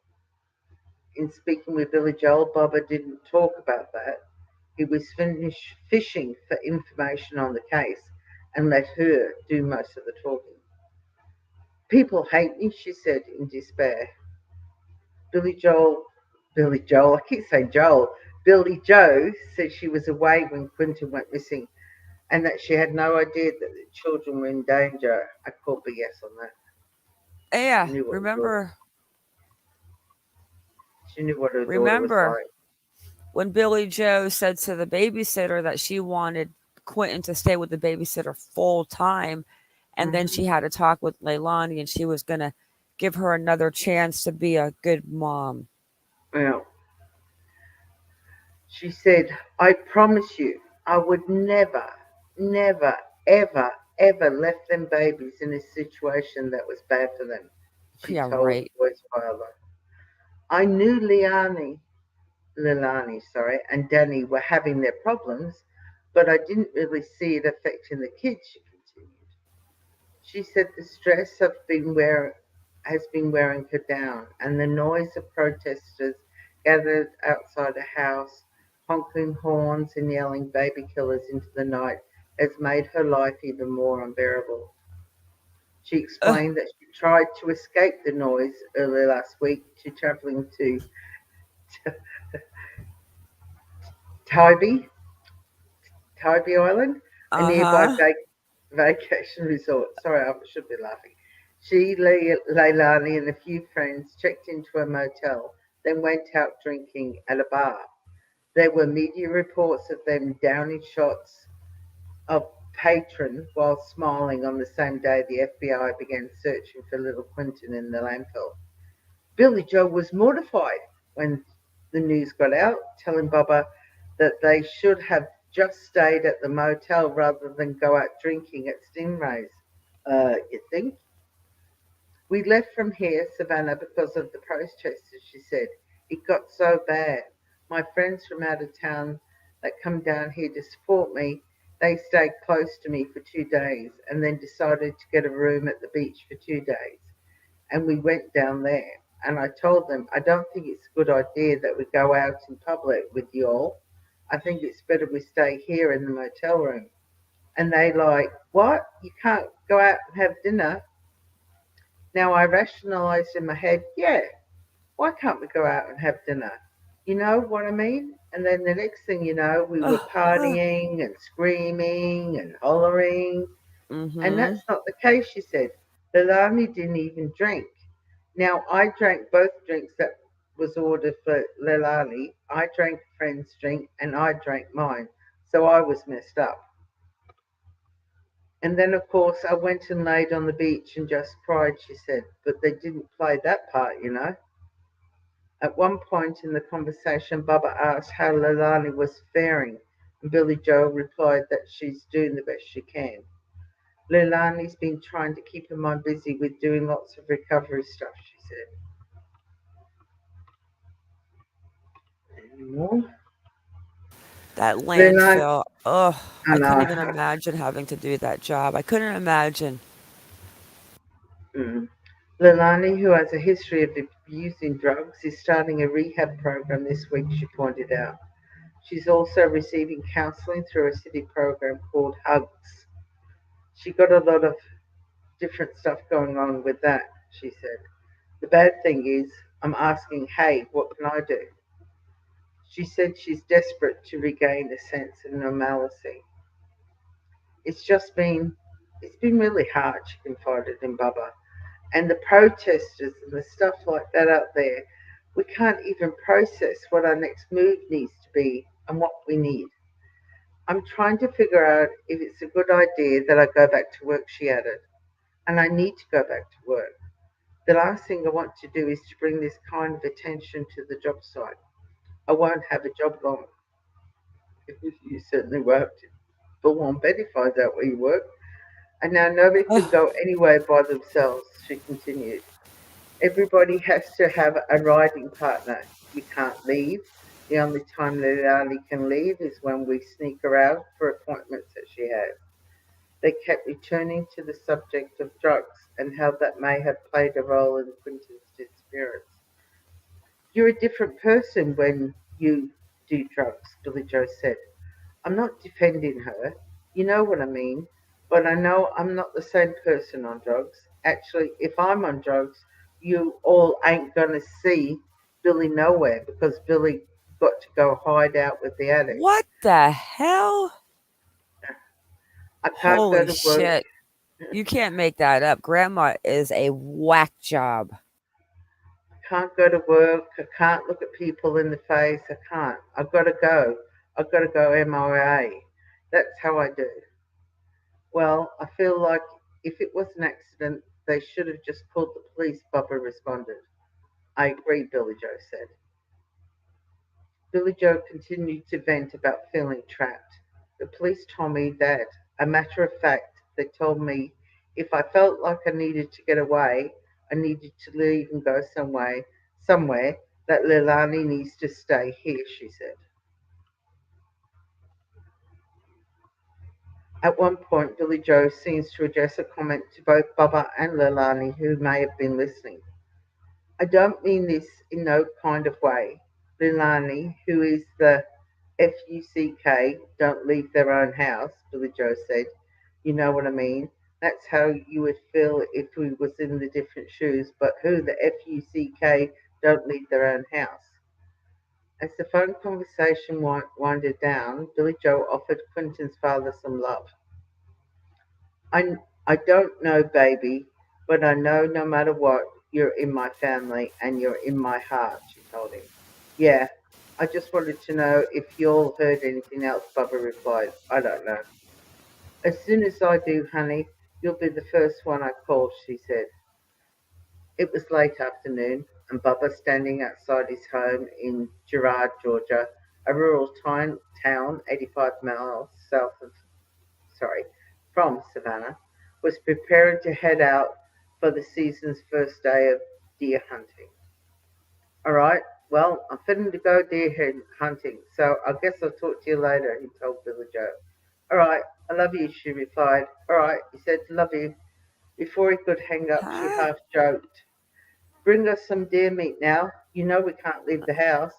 In speaking with Billy Joel, Bubba didn't talk about that. He was fishing for information on the case and let her do most of the talking. People hate me, she said in despair. Billy Joe, I keep saying Joel. Billy Joe said she was away when Quinton went missing and that she had no idea that the children were in danger. I called BS on that. Yeah, remember. She knew what her daughter was like. When Billy Joe said to the babysitter that she wanted Quinton to stay with the babysitter full time, and then she had to talk with Leilani and she was going to give her another chance to be a good mom. Well, she said, I promise you, I would never, ever, ever left them babies in a situation that was bad for them. She told the boy's father. I knew Leilani, and Danny were having their problems, but I didn't really see it affecting the kids, she continued. She said the stress has been wearing her down, and the noise of protesters gathered outside a house, honking horns and yelling baby killers into the night has made her life even more unbearable. She explained that she tried to escape the noise earlier last week to travelling to Tybee Island, a nearby vacation resort. Sorry, I should be laughing. She, Leilani, and a few friends checked into a motel, then went out drinking at a bar. There were media reports of them downing shots of patron while smiling on the same day the FBI began searching for little Quinton in the landfill. Billy Joe was mortified when the news got out, telling Bubba that they should have just stayed at the motel rather than go out drinking at Stingray's. You think? We left from here, Savannah, because of the protesters, she said. It got so bad. My friends from out of town that come down here to support me, they stayed close to me for 2 days and then decided to get a room at the beach for 2 days. And we went down there. And I told them, I don't think it's a good idea that we go out in public with you all. I think it's better we stay here in the motel room. And they like, what? You can't go out and have dinner? Now I rationalised in my head, yeah, why can't we go out and have dinner? You know what I mean? And then the next thing you know, we were partying and screaming and hollering. And that's not the case, she said. Leilani didn't even drink. Now, I drank both drinks that was ordered for Leilani. I drank a friend's drink and I drank mine. So I was messed up. And then, of course, I went and laid on the beach and just cried, she said. But they didn't play that part, you know. At one point in the conversation, Bubba asked how Leilani was faring, and Billy Joe replied that she's doing the best she can. Leilani's been trying to keep her mind busy with doing lots of recovery stuff, she said. Any more? That Leilani, landfill. Oh, I I couldn't know. even imagine having to do that job. I couldn't imagine. Leilani, who has a history of abusing drugs, is starting a rehab program this week, she pointed out. She's also receiving counselling through a city program called Hugs. She got a lot of different stuff going on with that, she said. The bad thing is, I'm asking, hey, what can I do? She said she's desperate to regain a sense of normalcy. It's been really hard, she confided in Bubba. And the protesters and the stuff like that out there, we can't even process what our next move needs to be and what we need. I'm trying to figure out if it's a good idea that I go back to work, she added. And I need to go back to work. The last thing I want to do is to bring this kind of attention to the job site. I won't have a job long. You certainly won't. But one Betty finds out where you work. And now nobody can go anywhere by themselves, she continued. Everybody has to have a riding partner. You can't leave. The only time Leilani can leave is when we sneak her out for appointments that she has. They kept returning to the subject of drugs and how that may have played a role in Quinton's disappearance. You're a different person when you do drugs, Billy Joe said. I'm not defending her. You know what I mean. But I know I'm not the same person on drugs. Actually, if I'm on drugs, you all ain't going to see Billy nowhere because Billy got to go hide out with the addict. What the hell? I can't Holy go to work. shit. You can't make that up. Grandma is a whack job. I can't go to work. I can't look at people in the face. I can't. I've got to go. I've got to go MIA. That's how I do. Well, I feel like if it was an accident, they should have just called the police, Bubba responded. I agree, Billy Joe said. Billy Joe continued to vent about feeling trapped. The police told me that, a matter of fact, they told me if I felt like I needed to get away, I needed to leave and go somewhere, that Leilani needs to stay here, she said. At one point, Billy Joe seems to address a comment to both Bubba and Leilani, who may have been listening. I don't mean this in no kind of way. Leilani, who is the FUCK, don't leave their own house, Billy Joe said. You know what I mean? That's how you would feel if we was in the different shoes, but who the FUCK don't leave their own house? As the phone conversation winded down, Billy Joe offered Quinton's father some love. I don't know, baby, but I know no matter what, you're in my family and you're in my heart, she told him. Yeah, I just wanted to know if you all heard anything else, Bubba replied. I don't know. As soon as I do, honey, you'll be the first one I call, she said. It was late afternoon, and Bubba, standing outside his home in Girard, Georgia, a rural town 85 miles from Savannah, was preparing to head out for the season's first day of deer hunting. All right, well, I'm fitting to go deer hunting, so I guess I'll talk to you later, he told Billy Joe. All right, I love you, she replied. All right, he said, love you. Before he could hang up, she half joked. Bring us some deer meat now. You know we can't leave the house.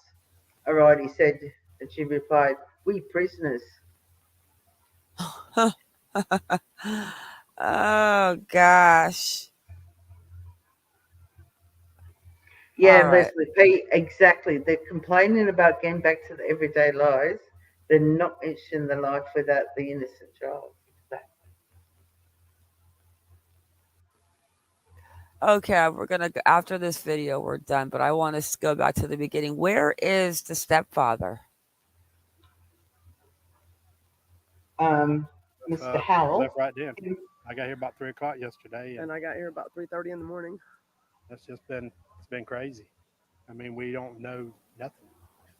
All right, he said, and she replied, we prisoners. Oh gosh. Yeah, All right. Leslie P, exactly. They're complaining about getting back to the everyday lives. They're not mentioning the life without the innocent child. Okay, we're gonna after this video we're done, but I want us to go back to the beginning. Where is the stepfather? Mr. Howell. Left right then. I got here about 3 o'clock yesterday, and I got here about 3:30 in the morning. It's been crazy. I mean, we don't know nothing.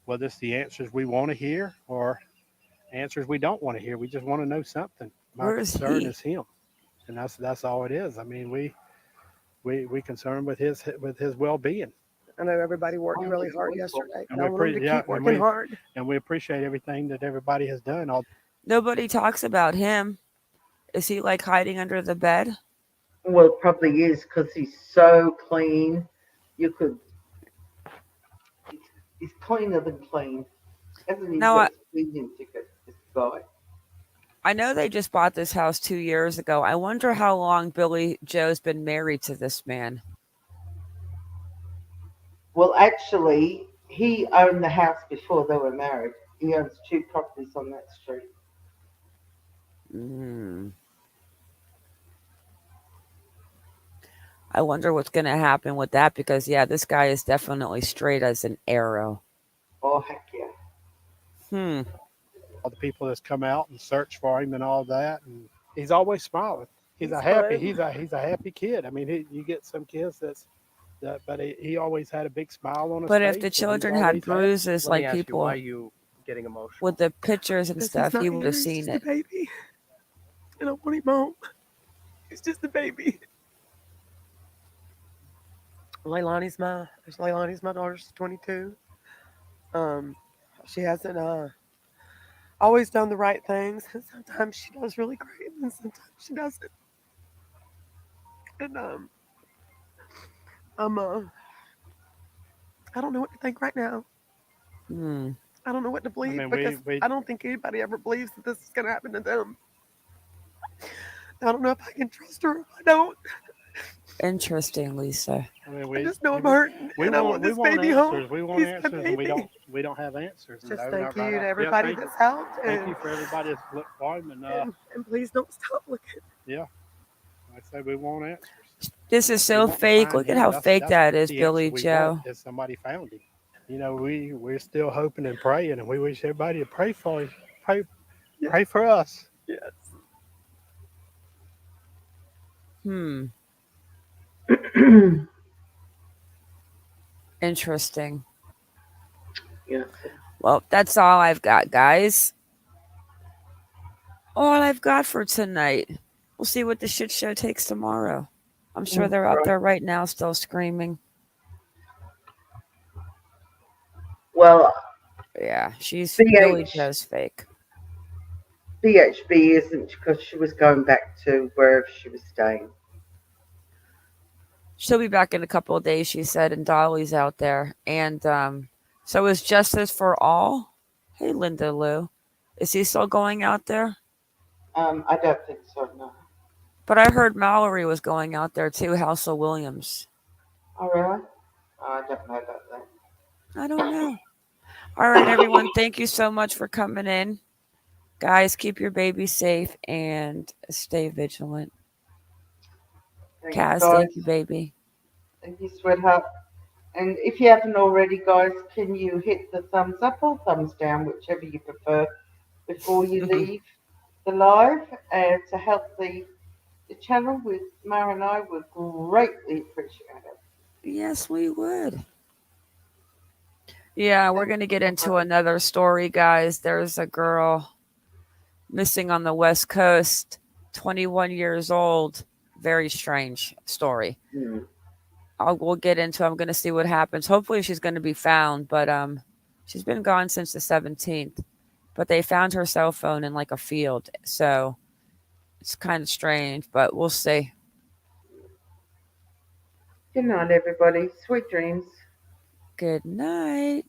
Whether it's the answers we want to hear or answers we don't want to hear, we just want to know something. My concern is him, and that's all it is. I mean, we concerned with his well-being. I know everybody worked really hard yesterday, and I want them to keep working hard. And we appreciate everything that everybody has done. Nobody talks about him. Is he like hiding under the bed? Well, it probably is because he's so clean. You could. He's cleaner than clean. Hasn't he got a speeding ticket, this guy? I know they just bought this house 2 years ago. I wonder how long Billy Joe's been married to this man. Well, actually, he owned the house before they were married. He owns 2 properties on that street. I wonder what's going to happen with that because, yeah, this guy is definitely straight as an arrow. Oh, heck yeah. All the people that's come out and search for him and all that, and he's always smiling. He's a happy kid. I mean, you get some kids but he always had a big smile on his face. But if the children had bruises like people, why are you getting emotional? With the pictures and stuff, you would have seen it. He's just a baby. And I want him home. He's just a baby. Leilani's my daughter. She's 22. She hasn't always done the right things. And sometimes she does really great, and sometimes she doesn't. And I don't know what to think right now. I don't know what to believe because I don't think anybody ever believes that this is going to happen to them. I don't know if I can trust her if I don't. Interesting, Lisa. I mean, I just know I'm hurting, and I want this baby home. We want answers, and we don't have answers. Just thank you to everybody that's helped. Thank you for everybody that's looked for him, and please don't stop looking. Yeah, like I said, we want answers. This is so fake. Look at how fake that is, Billy Joe. That somebody found him. You know, we're still hoping and praying, and we wish everybody to pray for him. Pray for us. Yes. Interesting. Yeah. Well, that's all I've got, guys. All I've got for tonight. We'll see what the shit show takes tomorrow. I'm sure they're out there right now still screaming. Well, yeah, she's really just fake. BHB isn't because she was going back to wherever she was staying. She'll be back in a couple of days, she said, and Dolly's out there. And so is Justice for All? Hey, Linda Lou. Is he still going out there? I don't think so, no. But I heard Mallory was going out there too, House of Williams. Oh, really? I don't know about that. I don't know. All right, everyone. Thank you so much for coming in. Guys, keep your baby safe and stay vigilant. Kaz, thank you, baby. Thank you, sweetheart. And if you haven't already, guys, can you hit the thumbs up or thumbs down, whichever you prefer, before you leave? the live to help the channel with Mara and I would greatly appreciate it. Yes, we would. Yeah, we're going to get into another story, guys. There's a girl missing on the West Coast, 21 years old. Very strange story. We'll get into. I'm going to see what happens. Hopefully, she's going to be found. But she's been gone since the 17th. But they found her cell phone in like a field, so it's kind of strange. But we'll see. Good night, everybody. Sweet dreams. Good night.